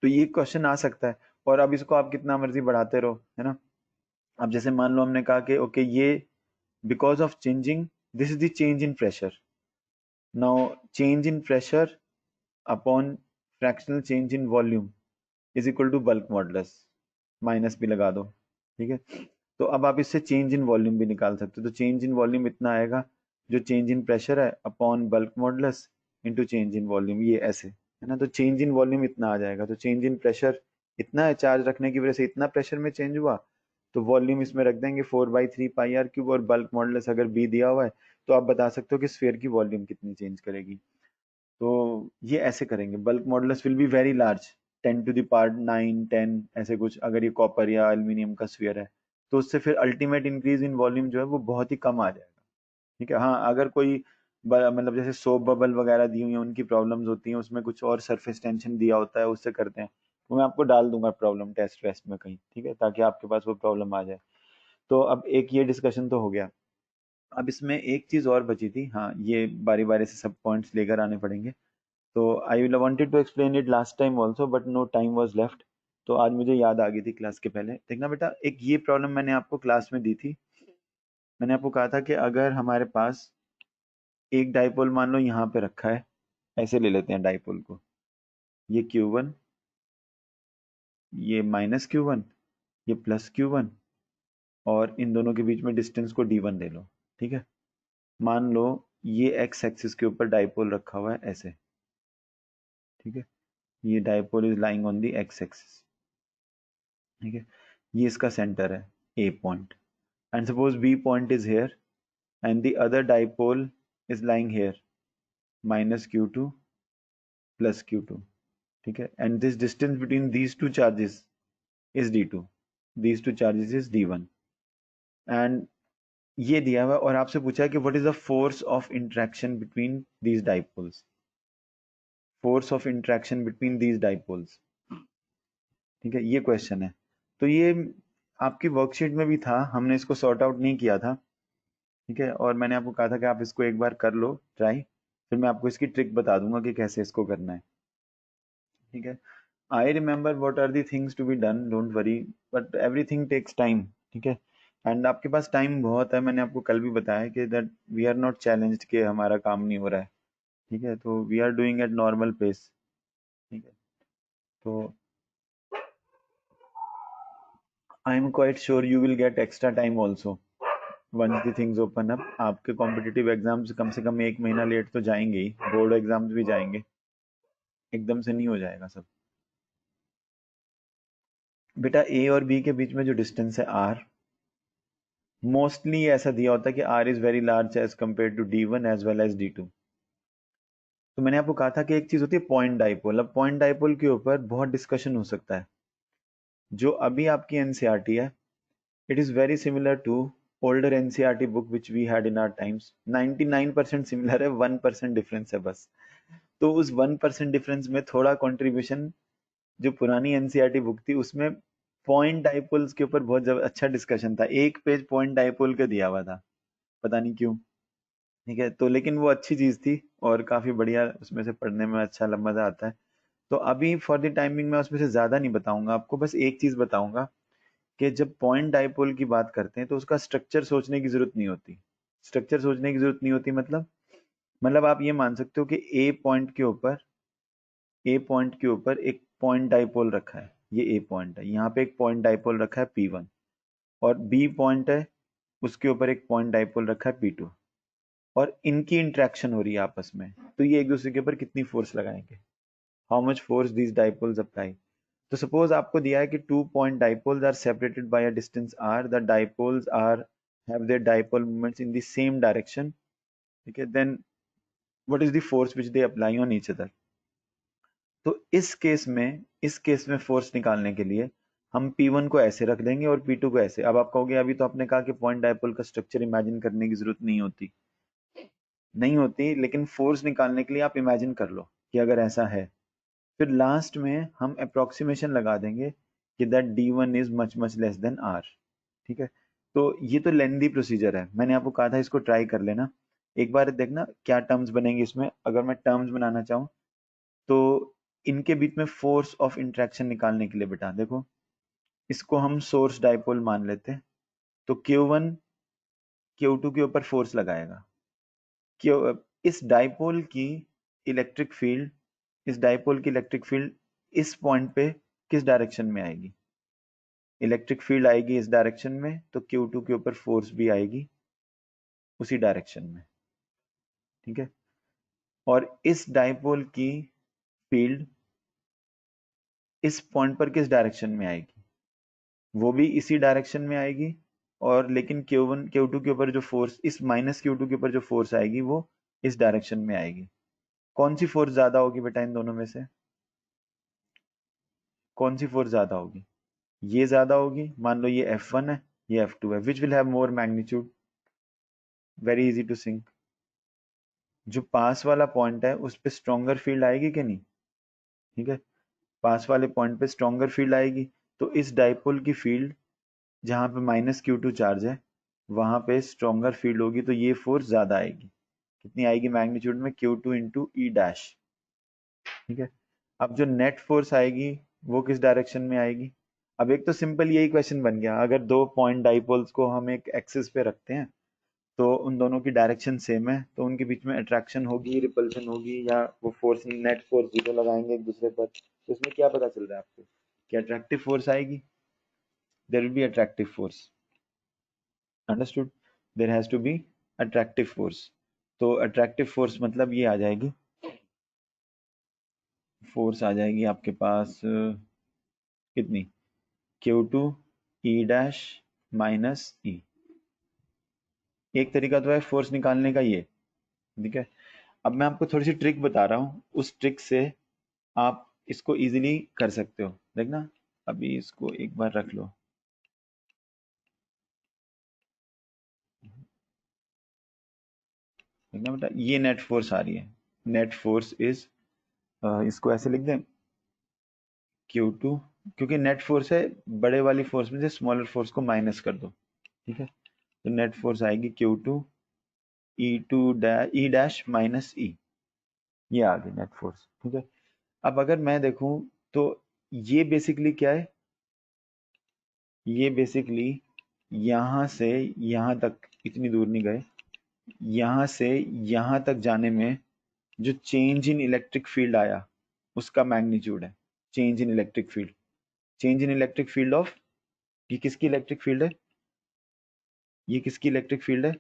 तो ये क्वेश्चन आ सकता है, और अब इसको आप कितना मर्जी बढ़ाते रहो, है ना। अब जैसे मान लो हमने कहा कि ओके, ये because of changing, this is the change in pressure. Now change in pressure upon fractional change in volume is equal to bulk modulus, minus भी लगा दो। ठीक है, तो अब आप इससे चेंज इन वॉल्यूम भी निकाल सकते हो। तो चेंज इन वॉल्यूम इतना आएगा जो चेंज इन प्रेशर है upon bulk modulus into change in volume, ये ऐसे, है ना। तो चेंज इन वॉल्यूम इतना आ जाएगा, तो चेंज इन प्रेशर इतना है, चार्ज रखने की वजह से इतना प्रेशर में चेंज हुआ, तो वॉल्यूम इसमें रख देंगे 4/3 पाई r क्यूब, और बल्क मॉडुलस अगर बी दिया हुआ है, तो आप बता सकते हो कि स्फीयर की वॉल्यूम कितनी चेंज करेगी। तो ये ऐसे करेंगे, bulk modulus will be very large, 10⁹ 10 ऐसे कुछ, अगर ये कॉपर या एल्यूमिनियम का स्फीयर है, तो उससे फिर अल्टीमेट इंक्रीज इन वॉल्यूम जो है वो बहुत ही कम आ जाएगा। ठीक है, हाँ, अगर कोई मतलब जैसे सोप बबल वगैरह दी हुई हैं, उनकी प्रॉब्लम्स होती हैं, उसमें कुछ और सरफेस टेंशन दिया होता है, उससे करते हैं, तो मैं आपको डाल दूंगा प्रॉब्लम टेस्ट वेस्ट में कहीं, ठीक है, ताकि आपके पास वो प्रॉब्लम आ जाए। तो अब एक ये डिस्कशन तो हो गया। अब इसमें एक चीज और बची थी, हाँ, ये बारी बारी से सब पॉइंट्स लेकर आने पड़ेंगे। तो I will wanted to explain it last time also, but no time was left. तो आज मुझे याद आ गई थी क्लास के पहले। देखना बेटा, एक ये प्रॉब्लम मैंने आपको क्लास में दी थी। मैंने आपको कहा था कि अगर हमारे पास एक डाइपोल मान लो यहाँ पे रखा है, ऐसे ले लेते हैं डाइपोल को, ये Q1, ये -Q1, ये +Q1, और इन दोनों के बीच में डिस्टेंस को D1 ले लो। ठीक है, मान लो ये x एक्सिस के ऊपर डाइपोल रखा हुआ है ऐसे। ठीक है, ये dipole is lying on the x axis. ठीक है, ये इसका सेंटर है, A point, and suppose B point is here and the other dipole is lying here, -Q2 +Q2। ठीक है, and this distance between these two charges is D2, these two charges is D1, and ये दिया हुआ और आपसे पूछा है कि what is the force of interaction between these dipoles, force of interaction between these dipoles। ठीक है, ये क्वेश्चन है। तो ये आपकी वर्कशीट में भी था, हमने इसको सॉर्ट आउट नहीं किया था। ठीक है, और मैंने आपको कहा था कि आप इसको एक बार कर लो ट्राई, फिर मैं आपको इसकी ट्रिक बता दूंगा कि कैसे इसको करना है। ठीक है, I remember what are the things to be done, don't worry, but everything takes time. ठीक है, एंड आपके पास टाइम बहुत है, मैंने आपको कल भी बताया कि that we are not challenged कि हमारा काम नहीं हो रहा है। ठीक है, तो we are doing at normal pace. ठीक है, तो I am quite sure you will get extra time also once the things open up. आपके कॉम्पिटिटिव एग्जाम्स कम से कम एक महीना लेट तो जाएंगे ही, बोर्ड एग्जाम्स भी जाएंगे, एकदम से नहीं हो जाएगा सब। बेटा ए और बी के बीच में जो डिस्टेंस है आर, मोस्टली ऐसा दिया होता है कि R is very large as compare to D one as well as D two. तो मैंने आपको कहा था कि एक चीज होती है पॉइंट डाइपोल। अब पॉइंट डाइपोल के ऊपर बहुत डिस्कशन हो सकता है। जो अभी आपकी एनसीईआरटी है, it is very similar to older NCERT book which we had in our times. 99% similar है, 1% डिफरेंस है बस। तो उस 1% डिफरेंस में थोड़ा कंट्रीब्यूशन जो पुरानी एनसीईआरटी बुक थी उसमें पॉइंट डाइपोल्स के ऊपर बहुत अच्छा डिस्कशन था, एक पेज पॉइंट डाइपोल का दिया हुआ था, पता नहीं क्यों। ठीक है, तो लेकिन वो अच्छी चीज थी और काफी बढ़िया, उसमें से पढ़ने में अच्छा मजा आता है। तो अभी फॉर द टाइमिंग मैं उसमें से ज्यादा नहीं बताऊंगा आपको, बस एक चीज बताऊंगा कि जब पॉइंट डाइपोल की बात करते हैं तो उसका स्ट्रक्चर सोचने की जरूरत नहीं होती। स्ट्रक्चर सोचने की जरूरत नहीं होती मतलब आप ये मान सकते हो कि ए पॉइंट के ऊपर एक पॉइंट डाइपोल रखा है, ये ए पॉइंट है, यहाँ पे एक पॉइंट डाइपोल रखा है P1, और बी पॉइंट है, उसके ऊपर एक पॉइंट डाइपोल रखा है P2, और इनकी इंट्रैक्शन हो रही है आपस में। तो ये एक दूसरे के ऊपर कितनी फोर्स लगाएंगे, how much force these dipoles apply. तो सपोज आपको दिया है कि two point dipoles are separated by a distance r, the dipoles are have their dipole moments in the same direction. ठीक है, then what is the force which they apply on each other. तो इस केस में फोर्स निकालने के लिए हम P1 को ऐसे रख देंगे और P2 को ऐसे। अब आप कहोगे अभी तो आपने कहा कि पॉइंट डाइपोल का स्ट्रक्चर इमेजिन करने की जरूरत नहीं होती, लेकिन फोर्स निकालने के लिए आप इमेजिन कर लो कि अगर ऐसा है, फिर लास्ट में हम अप्रोक्सीमेशन लगा देंगे कि that D1 is much much less than R। ठीक है, तो ये तो लेंदी प्रोसीजर है, मैंने आपको कहा था इसको ट्राई कर लेना, एक बार देखना क्या टर्म्स बनेंगे इसमें। अगर मैं टर्म्स बनाना चाहूँ तो इनके बीच में फोर्स ऑफ इंट्रैक्शन निकालने के लिए बेटा देखो, इसको हम सोर्स डाइपोल मान लेते हैं। तो Q1 Q2 के ऊपर फोर्स लगाएगा। क्यों, इलेक्ट्रिक फील्ड इस डाइपोल की इलेक्ट्रिक फील्ड इस पॉइंट पे किस डायरेक्शन में आएगी, इलेक्ट्रिक फील्ड आएगी इस डायरेक्शन में, तो Q2 के ऊपर फोर्स भी आएगी उसी डायरेक्शन में। ठीक है, और इस डाइपोल की फील्ड इस पॉइंट पर किस डायरेक्शन में आएगी, वो भी इसी डायरेक्शन में आएगी, और लेकिन Q1 Q2 के ऊपर जो फोर्स, इस माइनस Q2 के ऊपर जो फोर्स आएगी वो इस डायरेक्शन में आएगी। कौन सी फोर्स ज्यादा होगी बेटा इन दोनों में से, कौन सी फोर्स ज्यादा होगी, ये ज्यादा होगी। मान लो ये F1 है, ये F2 है, which will have more magnitude, very easy to think. जो पास वाला पॉइंट है उस पे स्ट्रॉन्गर फील्ड आएगी कि नहीं। ठीक है, पास वाले पॉइंट पे स्ट्रॉन्गर फील्ड आएगी, तो इस डाइपोल की फील्ड जहां पे -Q2 चार्ज है वहां पे स्ट्रॉन्गर फील्ड होगी, तो ये फोर्स ज्यादा आएगी। कितनी आएगी मैग्नीट्यूड में, Q2 इंटू ई डैश। ठीक है, अब जो नेट फोर्स आएगी वो किस डायरेक्शन में आएगी। अब एक तो सिंपल यही क्वेश्चन बन गया, अगर दो पॉइंट डाइपोल्स को हम एक एक्सिस पे रखते हैं तो उन दोनों की डायरेक्शन सेम है, तो उनके बीच में अट्रैक्शन होगी, रिपल्शन होगी, या वो फोर्स नेट फोर्स जीरो लगाएंगे एक दूसरे पर, तो इसमें क्या पता चल रहा है आपको कि अट्रैक्टिव फोर्स आएगी, there will be attractive force. Understood, there has to be attractive force. तो अट्रैक्टिव फोर्स मतलब ये आ जाएगी, फोर्स आ जाएगी आपके पास कितनी, Q2 ई डैश माइनस ई। एक तरीका तो है फोर्स निकालने का ये। ठीक है, अब मैं आपको थोड़ी सी ट्रिक बता रहा हूँ, उस ट्रिक से आप इसको इजीली कर सकते हो। देखना, अभी इसको एक बार रख लो। देखना बेटा, ये नेट फोर्स आ रही है, नेट फोर्स इज, इसको ऐसे लिख दें, Q2, क्योंकि नेट फोर्स है, बड़े वाली फोर्स में से स्मॉलर फोर्स को माइनस कर दो, ठीक है। तो नेट फोर्स आएगी Q2 E dash minus E, ये आ गई नेट फोर्स, ठीक है। अब अगर मैं देखूं तो ये बेसिकली क्या है, ये बेसिकली यहाँ से यहाँ तक, इतनी दूर नहीं गए, यहाँ से यहाँ तक जाने में जो चेंज इन इलेक्ट्रिक फील्ड आया उसका मैग्नीट्यूड है। Change in electric field, change in electric field of, ये किसकी इलेक्ट्रिक फील्ड है, ये किसकी इलेक्ट्रिक फील्ड है,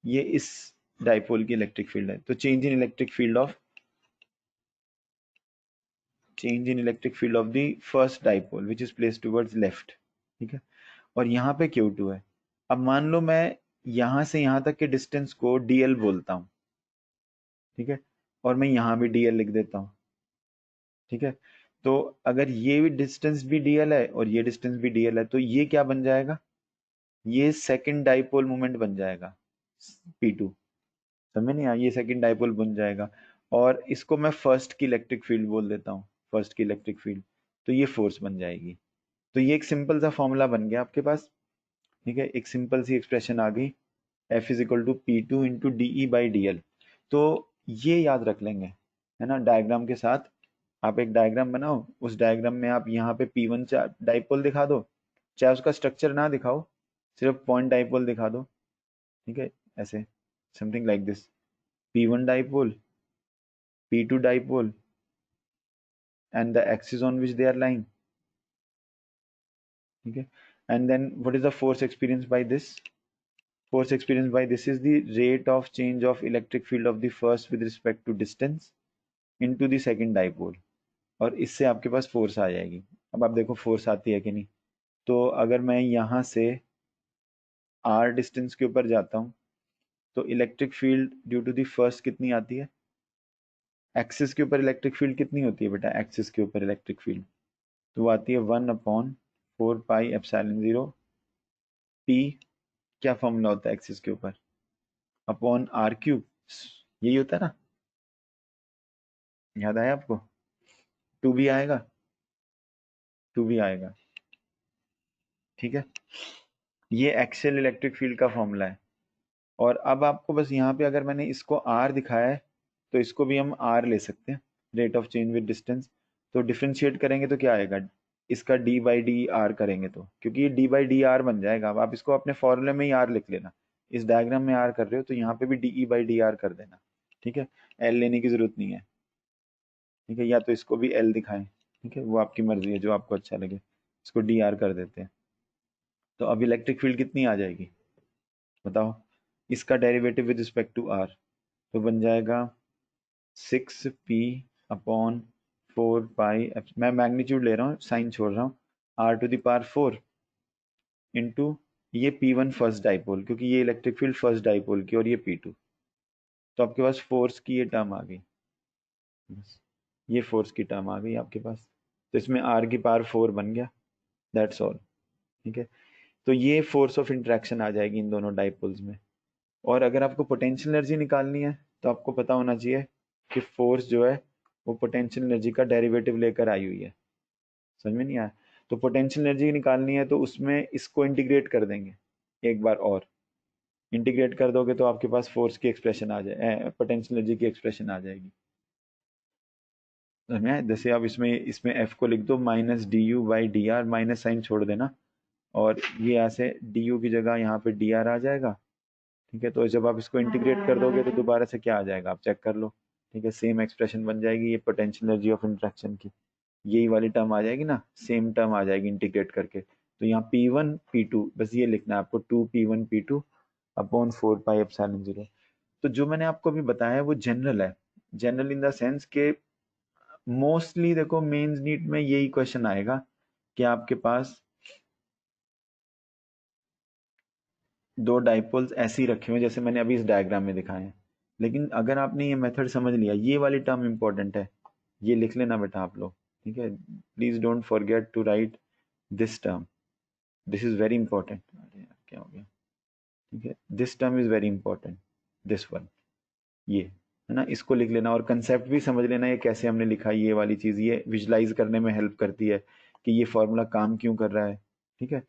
ये इस डाइपोल की इलेक्ट्रिक फील्ड है। तो change in electric field of, change in electric field of the first dipole which is placed towards left, ठीक है। और यहाँ पे Q2 है। अब मान लो मैं यहाँ से यहाँ तक के डिस्टेंस को dl बोलता हूँ, ठीक है, और मैं यहाँ भी dl लिख देता हूँ, ठीक है। तो अगर ये भी डिस्टेंस भी dl है और ये डिस्टेंस भी dl है, तो ये क्या बन जाएगा, ये सेकंड डाइपोल मोमेंट बन जाएगा P2, समझ नहीं आया, ये सेकंड डाइपोल बन जाएगा। और इसको मैं फर्स्ट की इलेक्ट्रिक फील्ड बोल देता हूँ, फर्स्ट की इलेक्ट्रिक फील्ड, तो ये फोर्स बन जाएगी। तो ये एक सिंपल सा फॉर्मूला बन गया आपके पास, ठीक है, एक सिंपल सी एक्सप्रेशन आ गई, F is equal to P2 into DE by DL। तो ये याद रख लेंगे, है ना, डायग्राम के साथ। आप एक डायग्राम बनाओ, उस डायग्राम में आप यहाँ पे P1 डाइपोल दिखा दो, चाहे उसका स्ट्रक्चर ना दिखाओ, सिर्फ पॉइंट डाइपोल दिखा दो, ठीक है, ऐसे something like this, P1 dipole, P2 dipole and the axis on which they are lying, ठीक है। And then what is the force experienced by this? Force experienced by this is the rate of change of electric field of the first with respect to distance into the second dipole, और इससे आपके पास फोर्स आ जाएगी। अब आप देखो फोर्स आती है कि नहीं। तो अगर मैं यहाँ से r डिस्टेंस के ऊपर जाता हूँ तो electric field due to the first कितनी आती है, एक्सिस के ऊपर इलेक्ट्रिक फील्ड कितनी होती है बेटा, एक्सिस के ऊपर इलेक्ट्रिक फील्ड तो वो आती है 1/4πε0 p, क्या फॉर्मूला होता है एक्सिस के ऊपर, अपॉन r3, यही होता है ना, याद आया आपको, 2 भी आएगा, 2 भी आएगा, ठीक है। ये एक्सियल इलेक्ट्रिक फील्ड का फॉर्मूला है। और अब आपको बस यहाँ पे अगर मैंने इसको r दिखाया है तो इसको भी हम r ले सकते हैं, rate of change with distance. तो डिफ्रेंशिएट करेंगे तो क्या आएगा, इसका d बाई डी आर करेंगे तो, क्योंकि ये d बाई डी आर बन जाएगा। अब आप इसको अपने फॉर्मूले में ही r लिख लेना, इस डायग्राम में r कर रहे हो तो यहाँ पे भी डी बाई डी आर कर देना, ठीक है, l लेने की जरूरत नहीं है, ठीक है। या तो इसको भी l दिखाएं, ठीक है, वो आपकी मर्जी है, जो आपको अच्छा लगे, इसको डी आर कर देते हैं। तो अब इलेक्ट्रिक फील्ड कितनी आ जाएगी बताओ, इसका derivative with respect to r, तो बन जाएगा 6p/4 पाई, मैं मैग्नीट्यूड ले रहा हूँ, साइन छोड़ रहा हूँ, r⁴ इंटू ये P1 फर्स्ट डाइपोल, क्योंकि ये इलेक्ट्रिक फील्ड फर्स्ट डाइपोल की, और ये P2, तो आपके पास फोर्स की ये टर्म आ गई, बस ये फोर्स की टर्म आ गई आपके पास। तो इसमें r⁴ बन गया, दैट्स ऑल, ठीक है। तो ये फोर्स ऑफ इंटरेक्शन आ जाएगी इन दोनों डाइपोल्स में। और अगर आपको पोटेंशियल एनर्जी निकालनी है तो आपको पता होना चाहिए कि फोर्स जो है वो पोटेंशियल एनर्जी का डेरिवेटिव लेकर आई हुई है, समझ में नहीं आया। तो पोटेंशियल एनर्जी निकालनी है तो उसमें इसको इंटीग्रेट कर देंगे एक बार, और इंटीग्रेट कर दोगे तो आपके पास फोर्स की एक्सप्रेशन आ जाए, पोटेंशियल एनर्जी की एक्सप्रेशन आ जाएगी, समझ में आया? जैसे आप इसमें इसमें एफ को लिख दो -du/dr, माइनस साइन छोड़ देना, और ये ऐसे du की जगह यहाँ पे dr आ जाएगा, ठीक है। तो जब आप इसको इंटीग्रेट कर दोगे तो दोबारा से क्या आ जाएगा, आप चेक कर लो, ठीक है, सेम एक्सप्रेशन बन जाएगी ये पोटेंशियल एनर्जी ऑफ इंटरेक्शन की, यही वाली टर्म आ जाएगी ना, सेम टर्म आ जाएगी इंटीग्रेट करके। तो यहाँ P1 P2 बस ये लिखना है आपको, 2p1 P2 अपॉन 4πε0। तो जो मैंने आपको अभी बताया है वो जनरल है, जनरल इन द सेंस के मोस्टली देखो मेंस नीट में यही क्वेश्चन आएगा कि आपके पास दो डाइपोल्स ऐसे ही रखे हुए जैसे मैंने अभी इस डायग्राम में दिखाए हैं। लेकिन अगर आपने ये मेथड समझ लिया, ये वाली टर्म इंपॉर्टेंट है, ये लिख लेना बेटा आप लोग, ठीक है। Please don't forget to write this term, this is very important. अरे यार क्या हो गया, ठीक है, this term is very important, this one, ये है ना, इसको लिख लेना और कंसेप्ट भी समझ लेना ये कैसे हमने लिखा है, ये वाली चीज़ ये विजुलाइज करने में हेल्प करती है कि ये फॉर्मूला काम क्यों कर रहा है। ठीक है,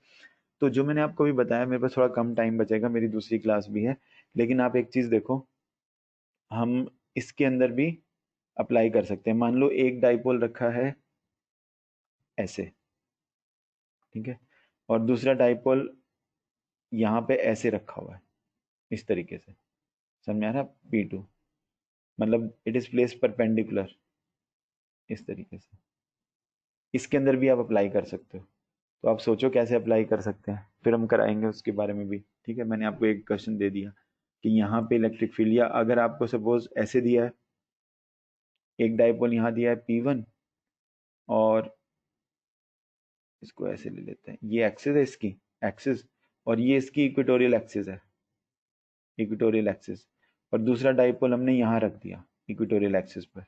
तो जो मैंने आपको भी बताया, मेरे पास थोड़ा कम टाइम बचेगा, मेरी दूसरी क्लास भी है, लेकिन आप एक चीज़ देखो, हम इसके अंदर भी अप्लाई कर सकते हैं। मान लो एक डाइपोल रखा है ऐसे, ठीक है, और दूसरा डाइपोल यहाँ पे ऐसे रखा हुआ है, इस तरीके से, समझ में आ रहा है? P2 मतलब इट इज प्लेस परपेंडिकुलर, इस तरीके से। इसके अंदर भी आप अप्लाई कर सकते हो, तो आप सोचो कैसे अप्लाई कर सकते हैं, फिर हम कराएंगे उसके बारे में भी। ठीक है, मैंने आपको एक क्वेश्चन दे दिया कि यहाँ पे इलेक्ट्रिक फील्ड, या अगर आपको सपोज ऐसे दिया है, एक डाइपोल यहाँ दिया है P1, और इसको ऐसे ले लेते हैं, ये एक्सिस है इसकी, एक्सिस, और ये इसकी इक्वेटोरियल एक्सिस है, इक्वेटोरियल एक्सिस, और दूसरा डाइपोल हमने यहाँ रख दिया इक्वेटोरियल एक्सिस पर।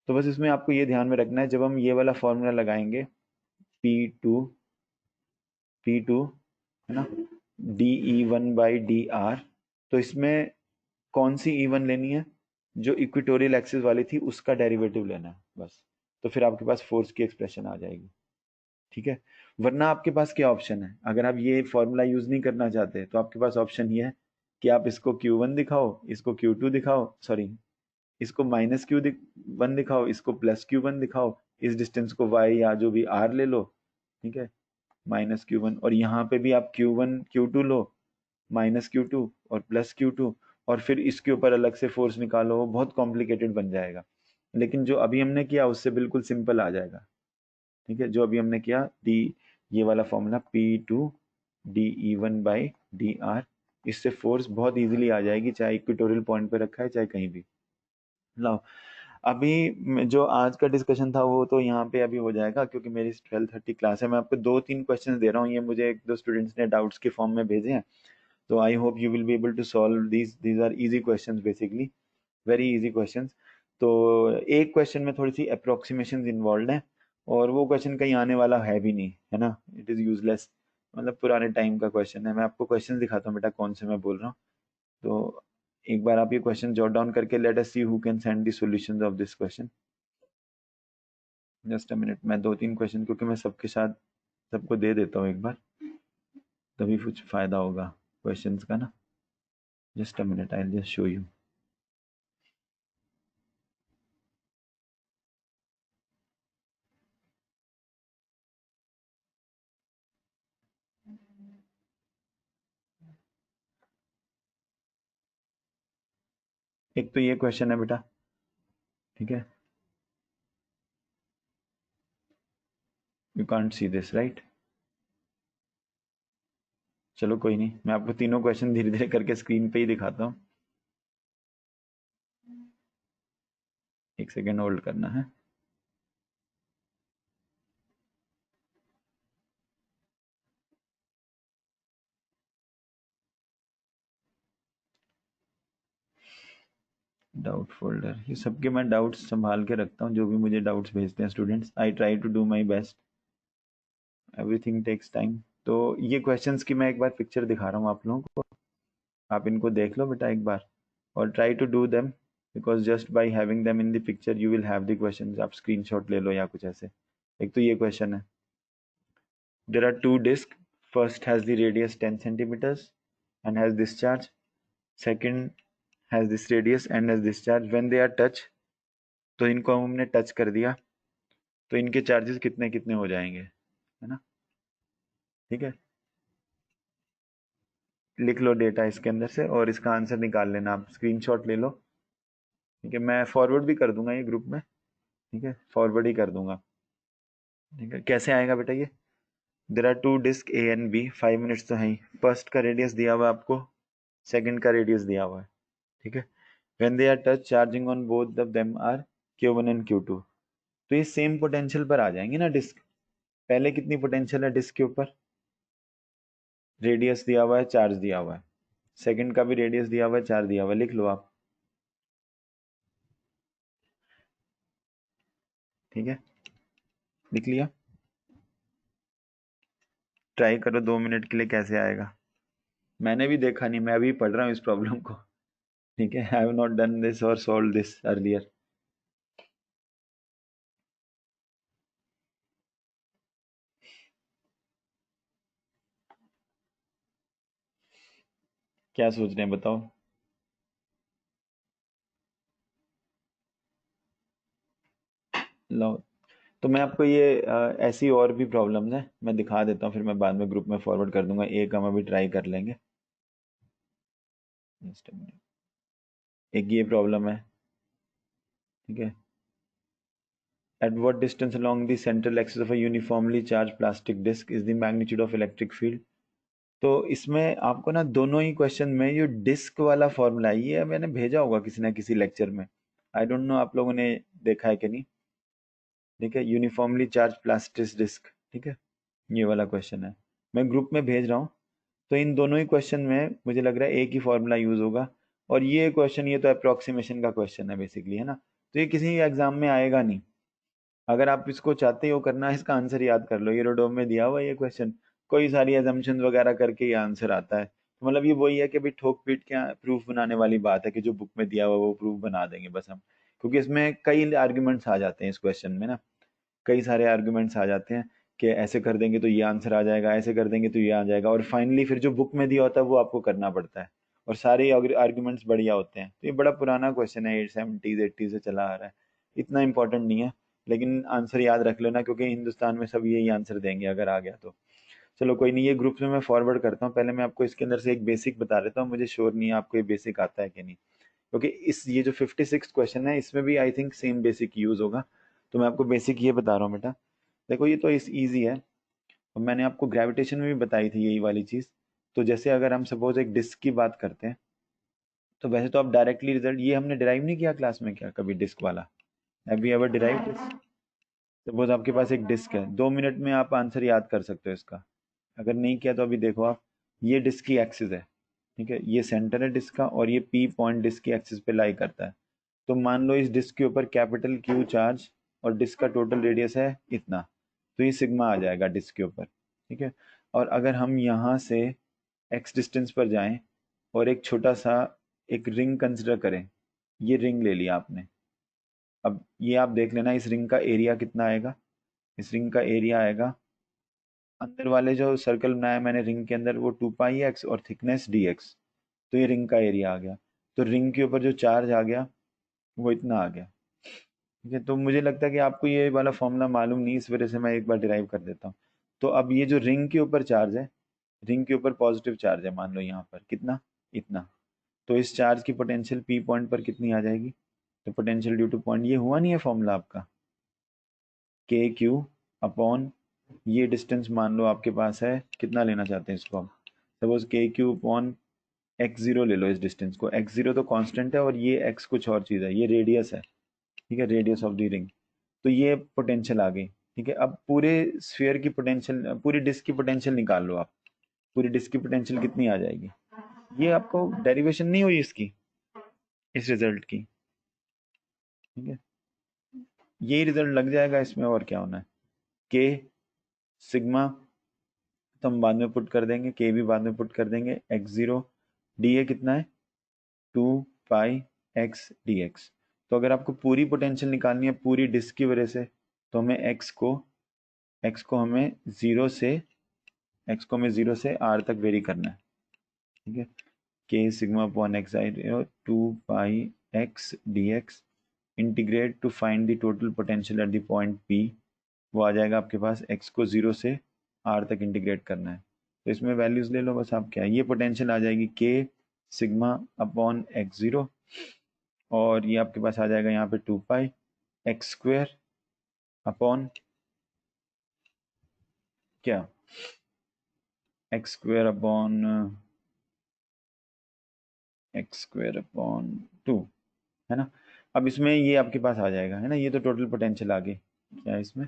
तो बस इसमें आपको ये ध्यान में रखना है, जब हम ये वाला फॉर्मूला लगाएंगे P2, P2 है ना, dE1/dr, तो इसमें कौन सी E1 लेनी है, जो इक्वेटोरियल एक्सिस वाली थी उसका डेरिवेटिव लेना है बस, तो फिर आपके पास फोर्स की एक्सप्रेशन आ जाएगी। ठीक है, वरना आपके पास क्या ऑप्शन है, अगर आप ये फॉर्मूला यूज नहीं करना चाहते तो आपके पास ऑप्शन ये है कि आप इसको Q1 दिखाओ, इसको Q2 दिखाओ, सॉरी इसको माइनस Q1 दिखाओ, इसको प्लस Q1 दिखाओ, इस डिस्टेंस को y या जो भी r ले लो, ठीक है, माइनस Q1, और यहाँ पे भी आप Q1 Q2 लो, माइनस Q2 और प्लस Q2, और फिर इसके ऊपर अलग से फोर्स निकालो, वो बहुत कॉम्प्लिकेटेड बन जाएगा। लेकिन जो अभी हमने किया उससे बिल्कुल सिंपल आ जाएगा। ठीक है, जो अभी हमने किया डी, ये वाला फॉर्मूला P2 dE1/dr, इससे फोर्स बहुत इजीली आ जाएगी, चाहे इक्वेटोरियल पॉइंट पे रखा है चाहे कहीं भी। लाओ, अभी जो आज का डिस्कशन था वो तो यहाँ पे अभी हो जाएगा, क्योंकि मेरी 12:30 क्लास है। मैं आपको 2-3 क्वेश्चन दे रहा हूँ, ये मुझे एक दो स्टूडेंट्स ने डाउट्स के फॉर्म में भेजे हैं, तो I hope you will be able to solve these are easy questions, basically very easy questions. तो एक क्वेश्चन में थोड़ी सी अप्रोक्सीमेशन इन्वॉल्व है, और वो क्वेश्चन कहीं आने वाला है भी नहीं, है ना, इट इज़ यूजलेस, मतलब पुराने टाइम का क्वेश्चन है। मैं आपको क्वेश्चन दिखाता हूँ बेटा कौन से मैं बोल रहा हूँ, तो एक बार आप ये क्वेश्चन जॉट डाउन करके, let us see who can send the solutions of this question. Just a minute, मैं 2-3 क्वेश्चन, क्योंकि मैं सबके साथ सबको दे देता हूँ एक बार, तभी कुछ फायदा होगा क्वेश्चंस का ना। Just a minute, I will just show you. एक तो ये क्वेश्चन है बेटा, ठीक है, you can't see this right, चलो कोई नहीं, मैं आपको तीनों क्वेश्चन धीरे धीरे करके स्क्रीन पे ही दिखाता हूँ, एक सेकेंड होल्ड करना है। डाउट फोल्डर, ये सबके मैं डाउट्स संभाल के रखता हूँ, जो भी मुझे डाउट्स भेजते हैं students, I try to do my best, everything takes time. तो ये क्वेश्चंस की मैं एक बार पिक्चर दिखा रहा हूँ आप लोगों को, आप इनको देख लो बेटा एक बार, और try to do them, because just by having them in the picture you will have the questions, आप स्क्रीनशॉट ले लो या कुछ ऐसे। एक तो ये क्वेश्चन है, there are two disc, first has the radius 10 centimeters and has discharge, second has this radius and has discharge, when they are touch, तो इनको हमने टच कर दिया, तो इनके चार्जेस कितने कितने हो जाएंगे, है ना। ठीक है, लिख लो डेटा इसके अंदर से और इसका आंसर निकाल लेना, आप स्क्रीनशॉट ले लो। ठीक है, मैं फॉरवर्ड भी कर दूंगा ये ग्रुप में, ठीक है, फॉरवर्ड ही कर दूंगा। ठीक है, कैसे आएगा बेटा ये, there are two disc A and B, 5 minutes तो है ही, फर्स्ट का रेडियस दिया हुआ है आपको, सेकंड का रेडियस दिया हुआ है, ठीक है, when they are touch charging on both of them are Q1 and Q2, तो ये सेम पोटेंशियल पर आ जाएंगे ना डिस्क। पहले कितनी पोटेंशियल है डिस्क के ऊपर, रेडियस दिया हुआ है, चार्ज दिया हुआ है, सेकंड का भी रेडियस दिया हुआ है, चार्ज दिया हुआ है, लिख लो आप। ठीक है, लिख लिया, ट्राई करो 2 मिनट के लिए कैसे आएगा, मैंने भी देखा नहीं, मैं अभी पढ़ रहा हूँ इस प्रॉब्लम को। ठीक है, I have not done this और सॉल्व दिस अर्लियर। क्या सोच रहे हैं बताओ। लो, तो मैं आपको ये ऐसी और भी प्रॉब्लम्स हैं, मैं दिखा देता हूँ, फिर मैं बाद में ग्रुप में फॉरवर्ड कर दूंगा, एक हम अभी ट्राई कर लेंगे। Just a minute। एक ये प्रॉब्लम है, ठीक है। At what distance along the central axis of a uniformly charged plastic disc is the magnitude of electric field? तो इसमें आपको ना दोनों ही क्वेश्चन में ये डिस्क वाला फॉर्मूला है, ये मैंने भेजा होगा किसी ना किसी लेक्चर में, आई डोंट नो आप लोगों ने देखा है कि नहीं। ठीक है, यूनिफॉर्मली चार्ज प्लास्टिक डिस्क, ठीक है, ये वाला क्वेश्चन है, मैं ग्रुप में भेज रहा हूँ। तो इन दोनों ही क्वेश्चन में मुझे लग रहा है एक ही फॉर्मूला यूज होगा। और ये क्वेश्चन, ये तो अप्रोक्सीमेशन का क्वेश्चन है बेसिकली, है ना, तो ये किसी एग्जाम में आएगा नहीं। अगर आप इसको चाहते हो करना, इसका आंसर याद कर लो, यूरोडोम में दिया हुआ है ये क्वेश्चन, कोई सारी एजम्पशन वगैरह करके ये आंसर आता है, तो मतलब ये वही है कि भाई ठोक पीट के प्रूफ बनाने वाली बात है कि जो बुक में दिया हुआ वो प्रूफ बना देंगे बस हम, क्योंकि इसमें कई आर्ग्यूमेंट्स आ जाते हैं इस क्वेश्चन में ना, कई सारे आर्ग्यूमेंट्स आ जाते हैं कि ऐसे कर देंगे तो ये आंसर आ जाएगा, ऐसे कर देंगे तो ये आ जाएगा, और फाइनली फिर जो बुक में दिया होता है वो आपको करना पड़ता है, और सारे आर्ग्यूमेंट्स बढ़िया होते हैं। तो ये बड़ा पुराना क्वेश्चन है, 70s 80s से चला आ रहा है, इतना इंपॉर्टेंट नहीं है, लेकिन आंसर याद रख लेना, क्योंकि हिंदुस्तान में सब यही आंसर देंगे अगर आ गया तो। चलो कोई नहीं, ये ग्रुप में मैं फॉरवर्ड करता हूँ, पहले मैं आपको इसके अंदर से एक बेसिक बता देता हूँ, मुझे श्योर नहीं है आपको ये बेसिक आता है कि नहीं, क्योंकि इस ये जो 56 क्वेश्चन है इसमें भी I think same basic use होगा। तो मैं आपको बेसिक ये बता रहा हूँ बेटा, देखो ये तो इस ईजी है, और मैंने आपको ग्रेविटेशन में भी बताई थी यही वाली चीज़। तो जैसे अगर हम सपोज एक डिस्क की बात करते हैं, तो वैसे तो आप डायरेक्टली रिजल्ट ये हमने डिराइव नहीं किया क्लास में क्या कभी, डिस्क वाला, have you ever derive this? Suppose आपके पास एक डिस्क है, 2 मिनट में आप आंसर याद कर सकते हो इसका, अगर नहीं किया तो अभी देखो आप, ये डिस्क की एक्सिस है, ठीक है, ये सेंटर है डिस्क का, और ये पी पॉइंट डिस्क की एक्सिस पे लाई करता है। तो मान लो इस डिस्क के ऊपर कैपिटल क्यू चार्ज, और डिस्क का टोटल रेडियस है इतना, तो ये सिग्मा आ जाएगा डिस्क के ऊपर, ठीक है। और अगर हम यहाँ से एक्स डिस्टेंस पर जाएं, और एक छोटा सा एक रिंग कंसिडर करें, ये रिंग ले लिया आपने, अब ये आप देख लेना इस रिंग का एरिया कितना आएगा, इस रिंग का एरिया आएगा, अंदर वाले जो सर्कल बनाया मैंने रिंग के अंदर वो 2 पाई एक्स और थिकनेस डी एक्स, तो ये रिंग का एरिया आ गया। तो रिंग के ऊपर जो चार्ज आ गया वो इतना आ गया, ठीक है। तो मुझे लगता है कि आपको ये वाला फॉर्मूला मालूम नहीं, इस वजह से मैं एक बार डिराइव कर देता हूँ। तो अब ये जो रिंग के ऊपर चार्ज है, रिंग के ऊपर पॉजिटिव चार्ज है, मान लो यहाँ पर कितना, इतना, तो इस चार्ज की पोटेंशियल पी पॉइंट पर कितनी आ जाएगी, तो पोटेंशियल ड्यू टू पॉइंट, ये हुआ नहीं है फॉर्मूला आपका, के क्यू अपॉन, ये डिस्टेंस मान लो आपके पास है, कितना लेना चाहते हैं इसको आप, सपोज के क्यू अपॉन एक्स जीरो ले लो, इस डिस्टेंस को, एक्स जीरो तो कांस्टेंट है और ये एक्स कुछ और चीज़ है, ये रेडियस है, ठीक है, रेडियस ऑफ द रिंग। तो ये पोटेंशियल आ गई, ठीक है। अब पूरे स्फीयर की पोटेंशियल, पूरी डिस्क की पोटेंशियल निकाल लो आप, पूरी डिस्क की पोटेंशियल कितनी आ जाएगी, ये आपको डेरिवेशन नहीं हुई इसकी, इस रिजल्ट की, ठीक है, यही रिजल्ट लग जाएगा इसमें, और क्या होना है, के सिग्मा, तो हम बाद में पुट कर देंगे, के भी बाद में पुट कर देंगे, एक्स जीरो, डी ए कितना है, 2 पाई एक्स डी एक्स। तो अगर आपको पूरी पोटेंशियल निकालनी है पूरी डिस्क की वजह से, तो हमें एक्स को हमें जीरो से आर तक वेरी करना है, ठीक है, K sigma upon X I 2 pi X D X, integrate to find the total potential at the point P, वो आ जाएगा आपके पास, एक्स को जीरो से आर तक इंटीग्रेट करना है, तो इसमें वैल्यूज ले लो बस आप, क्या ये पोटेंशियल आ जाएगी के सिग्मा अपॉन एक्स जीरो, और ये आपके पास आ जाएगा यहाँ पे 2 पाई एक्स स्क्वेयर अपॉन क्या, एक्स स्क्वेयर अपॉन 2, है ना। अब इसमें ये आपके पास आ जाएगा, है ना, ये तो टोटल पोटेंशियल आ गई, क्या है इसमें,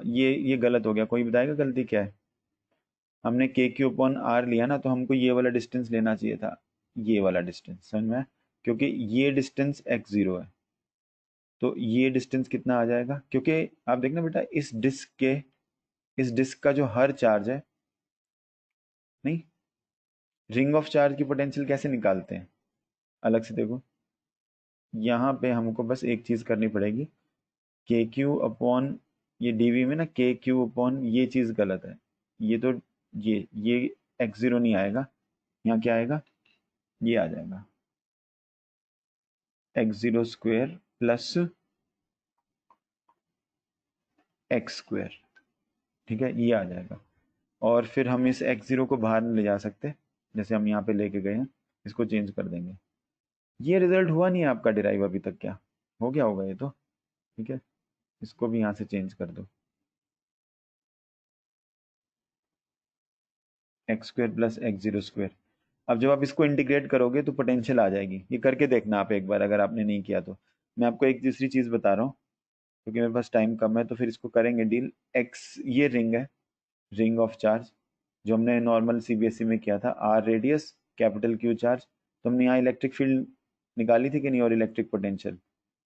ये गलत हो गया, कोई बताएगा गलती क्या है, हमने के क्यू अपॉन आर लिया ना, तो हमको ये वाला डिस्टेंस लेना चाहिए था, ये वाला डिस्टेंस, समझ में आया? क्योंकि ये डिस्टेंस एक्स जीरो है, तो ये डिस्टेंस कितना आ जाएगा, क्योंकि आप देखना बेटा इस डिस्क का जो हर चार्ज है, नहीं, रिंग ऑफ चार्ज की पोटेंशियल कैसे निकालते हैं, अलग से देखो, यहाँ पे हमको बस एक चीज़ करनी पड़ेगी, के क्यू अपॉन ये डीवी में ना के क्यू अपॉन ये चीज़ गलत है, ये तो ये एक्स ज़ीरो नहीं आएगा, यहाँ क्या आएगा, ये आ जाएगा x zero square plus x square, ठीक है, ये आ जाएगा। और फिर हम इस एक्स ज़ीरो को बाहर नहीं ले जा सकते, जैसे हम यहाँ पे लेके गए हैं, इसको चेंज कर देंगे। ये रिजल्ट हुआ नहीं है आपका डिराइव अभी तक, क्या हो गया होगा ये तो, ठीक है, इसको भी यहाँ से चेंज कर दो, x square plus x zero square. अब जब आप इसको इंटीग्रेट करोगे तो पोटेंशियल आ जाएगी, ये करके देखना आप एक बार, अगर आपने नहीं किया तो। मैं आपको एक दूसरी चीज़ बता रहा हूँ, क्योंकि मेरे पास टाइम कम है, तो फिर इसको करेंगे डील। एक्स ये रिंग है, रिंग ऑफ चार्ज, जो हमने नॉर्मल सीबीएसई में किया था, R radius capital Q charge, तो हमने यहाँ इलेक्ट्रिक फील्ड निकाली थी कि नहीं, और इलेक्ट्रिक पोटेंशियल,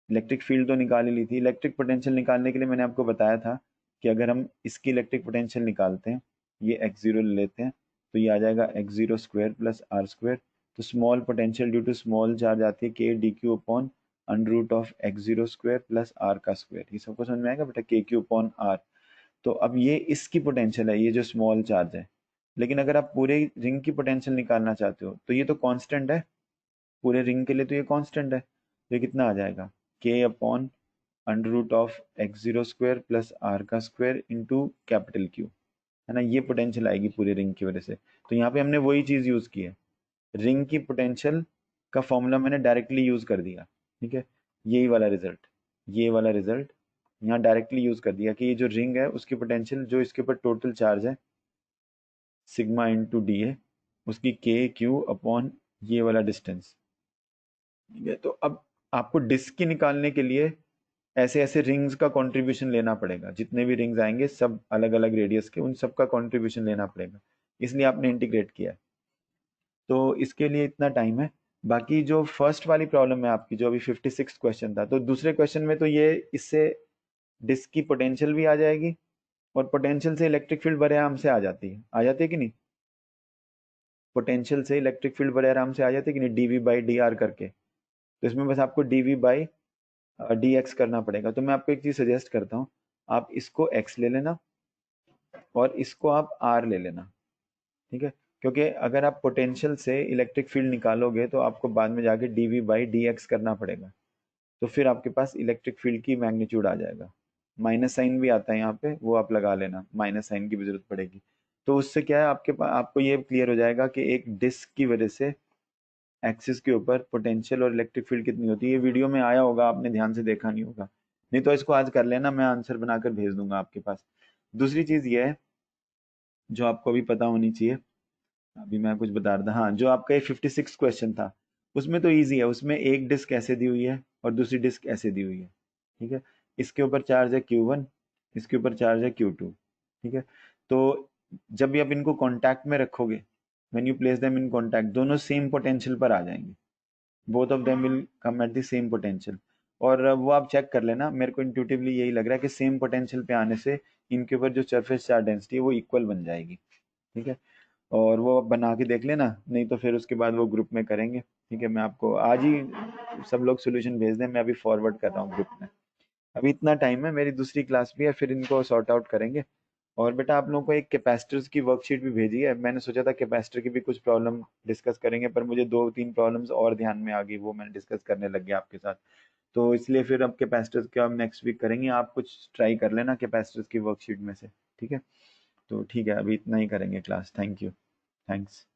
इलेक्ट्रिक फील्ड तो निकाल ही ली थी। इलेक्ट्रिक पोटेंशियल निकालने के लिए मैंने आपको बताया था कि अगर हम इसकी इलेक्ट्रिक पोटेंशियल निकालते हैं, ये एक्स जीरो ले लेते हैं, तो ये आ जाएगा X zero square plus R square. तो small potential due to small charge आती है के D Q upon under root of X zero square plus R का स्क्वायर। ये सबको समझ में आएगा बेटा, के क्यू अपॉन आर। तो अब ये इसकी पोटेंशियल है, ये जो स्मॉल चार्ज है। लेकिन अगर आप पूरे रिंग की पोटेंशियल निकालना चाहते हो तो ये तो कांस्टेंट है, पूरे रिंग के लिए तो ये कांस्टेंट है, तो ये कितना आ जाएगा, K upon under root of X zero square plus R का स्क्वायर इंटू कैपिटल क्यू, है ना, ये पोटेंशियल आएगी पूरे रिंग की वजह से। तो यहाँ पे हमने वही चीज़ यूज़ की है, रिंग की पोटेंशियल का फॉर्मूला मैंने डायरेक्टली यूज़ कर दिया, ठीक है, यही वाला रिजल्ट, ये वाला रिजल्ट यहाँ डायरेक्टली यूज़ कर दिया कि ये जो रिंग है उसकी पोटेंशियल, जो इसके ऊपर टोटल चार्ज है सिग्मा इंटू डी है, उसकी के क्यू अपॉन ये वाला डिस्टेंस, ठीक है। तो अब आपको डिस्क की निकालने के लिए ऐसे ऐसे रिंग्स का कंट्रीब्यूशन लेना पड़ेगा, जितने भी रिंग्स आएंगे सब अलग अलग रेडियस के, उन सब का कंट्रीब्यूशन लेना पड़ेगा, इसलिए आपने इंटीग्रेट किया है। तो इसके लिए इतना टाइम है। बाकी जो फर्स्ट वाली प्रॉब्लम है आपकी, जो अभी 56 क्वेश्चन था, तो दूसरे क्वेश्चन में तो ये इससे डिस्क की पोटेंशियल भी आ जाएगी, और पोटेंशियल से इलेक्ट्रिक फील्ड बड़े आराम से आ जाती है कि नहीं, पोटेंशियल से इलेक्ट्रिक फील्ड बड़े आराम से आ जाती है कि नहीं, डीवी बाई डी आर करके। तो इसमें बस आपको डीवी बाई डी एक्स करना पड़ेगा। तो मैं आपको एक चीज़ सजेस्ट करता हूँ, आप इसको एक्स ले लेना और इसको आप आर ले लेना, ठीक है, क्योंकि अगर आप पोटेंशियल से इलेक्ट्रिक फील्ड निकालोगे तो आपको बाद में जाके डीवी बाई डी एक्स करना पड़ेगा, तो फिर आपके पास इलेक्ट्रिक फील्ड की मैग्नीट्यूड आ जाएगा। माइनस साइन भी आता है यहाँ पे, वो आप लगा लेना, माइनस साइन की भी जरूरत पड़ेगी। तो उससे क्या है, आपके पास आपको ये क्लियर हो जाएगा कि एक डिस्क की वजह से एक्सिस के ऊपर पोटेंशियल और इलेक्ट्रिक फील्ड कितनी होती है। ये वीडियो में आया होगा, आपने ध्यान से देखा नहीं होगा, नहीं तो इसको आज कर लेना, मैं आंसर बनाकर भेज दूंगा आपके पास। दूसरी चीज ये है जो आपको भी पता होनी चाहिए, अभी मैं कुछ बता रहा था, हाँ, जो आपका ये 56 क्वेश्चन था, उसमें तो इजी है, उसमें एक डिस्क ऐसे दी हुई है और दूसरी डिस्क ऐसे दी हुई है, ठीक है, इसके ऊपर चार्ज है Q1, इसके ऊपर चार्ज है Q2, ठीक है। तो जब भी आप इनको कांटेक्ट में रखोगे, when you place them in contact, दोनों सेम पोटेंशियल पर आ जाएंगे, both of them will come at the same potential. और वो आप चेक कर लेना, मेरे को इंट्यूटिवली यही लग रहा है कि सेम पोटेंशियल पे आने से इनके ऊपर जो सरफेस चार्ज डेंसिटी है वो इक्वल बन जाएगी, ठीक है। और वो आप बना के देख लेना, नहीं तो फिर उसके बाद वो ग्रुप में करेंगे, ठीक है। मैं आपको आज ही सब लोग सोल्यूशन भेज दें, मैं अभी फॉरवर्ड कर रहा हूँ ग्रुप में। अभी इतना टाइम है, मेरी दूसरी क्लास भी है, फिर इनको सॉर्ट आउट करेंगे। और बेटा आप लोगों को एक कैपेसिटर्स की वर्कशीट भी भेजी है, मैंने सोचा था कैपेसिटर की भी कुछ प्रॉब्लम डिस्कस करेंगे, पर मुझे दो तीन प्रॉब्लम्स और ध्यान में आ गई, वो मैंने डिस्कस करने लग गया आपके साथ। तो इसलिए फिर अब कैपेसिटर्स का हम नेक्स्ट वीक करेंगे, आप कुछ ट्राई कर लेना कैपेसिटर्स की वर्कशीट में से, ठीक है। तो ठीक है, अभी इतना ही करेंगे क्लास, थैंक यू, थैंक्स।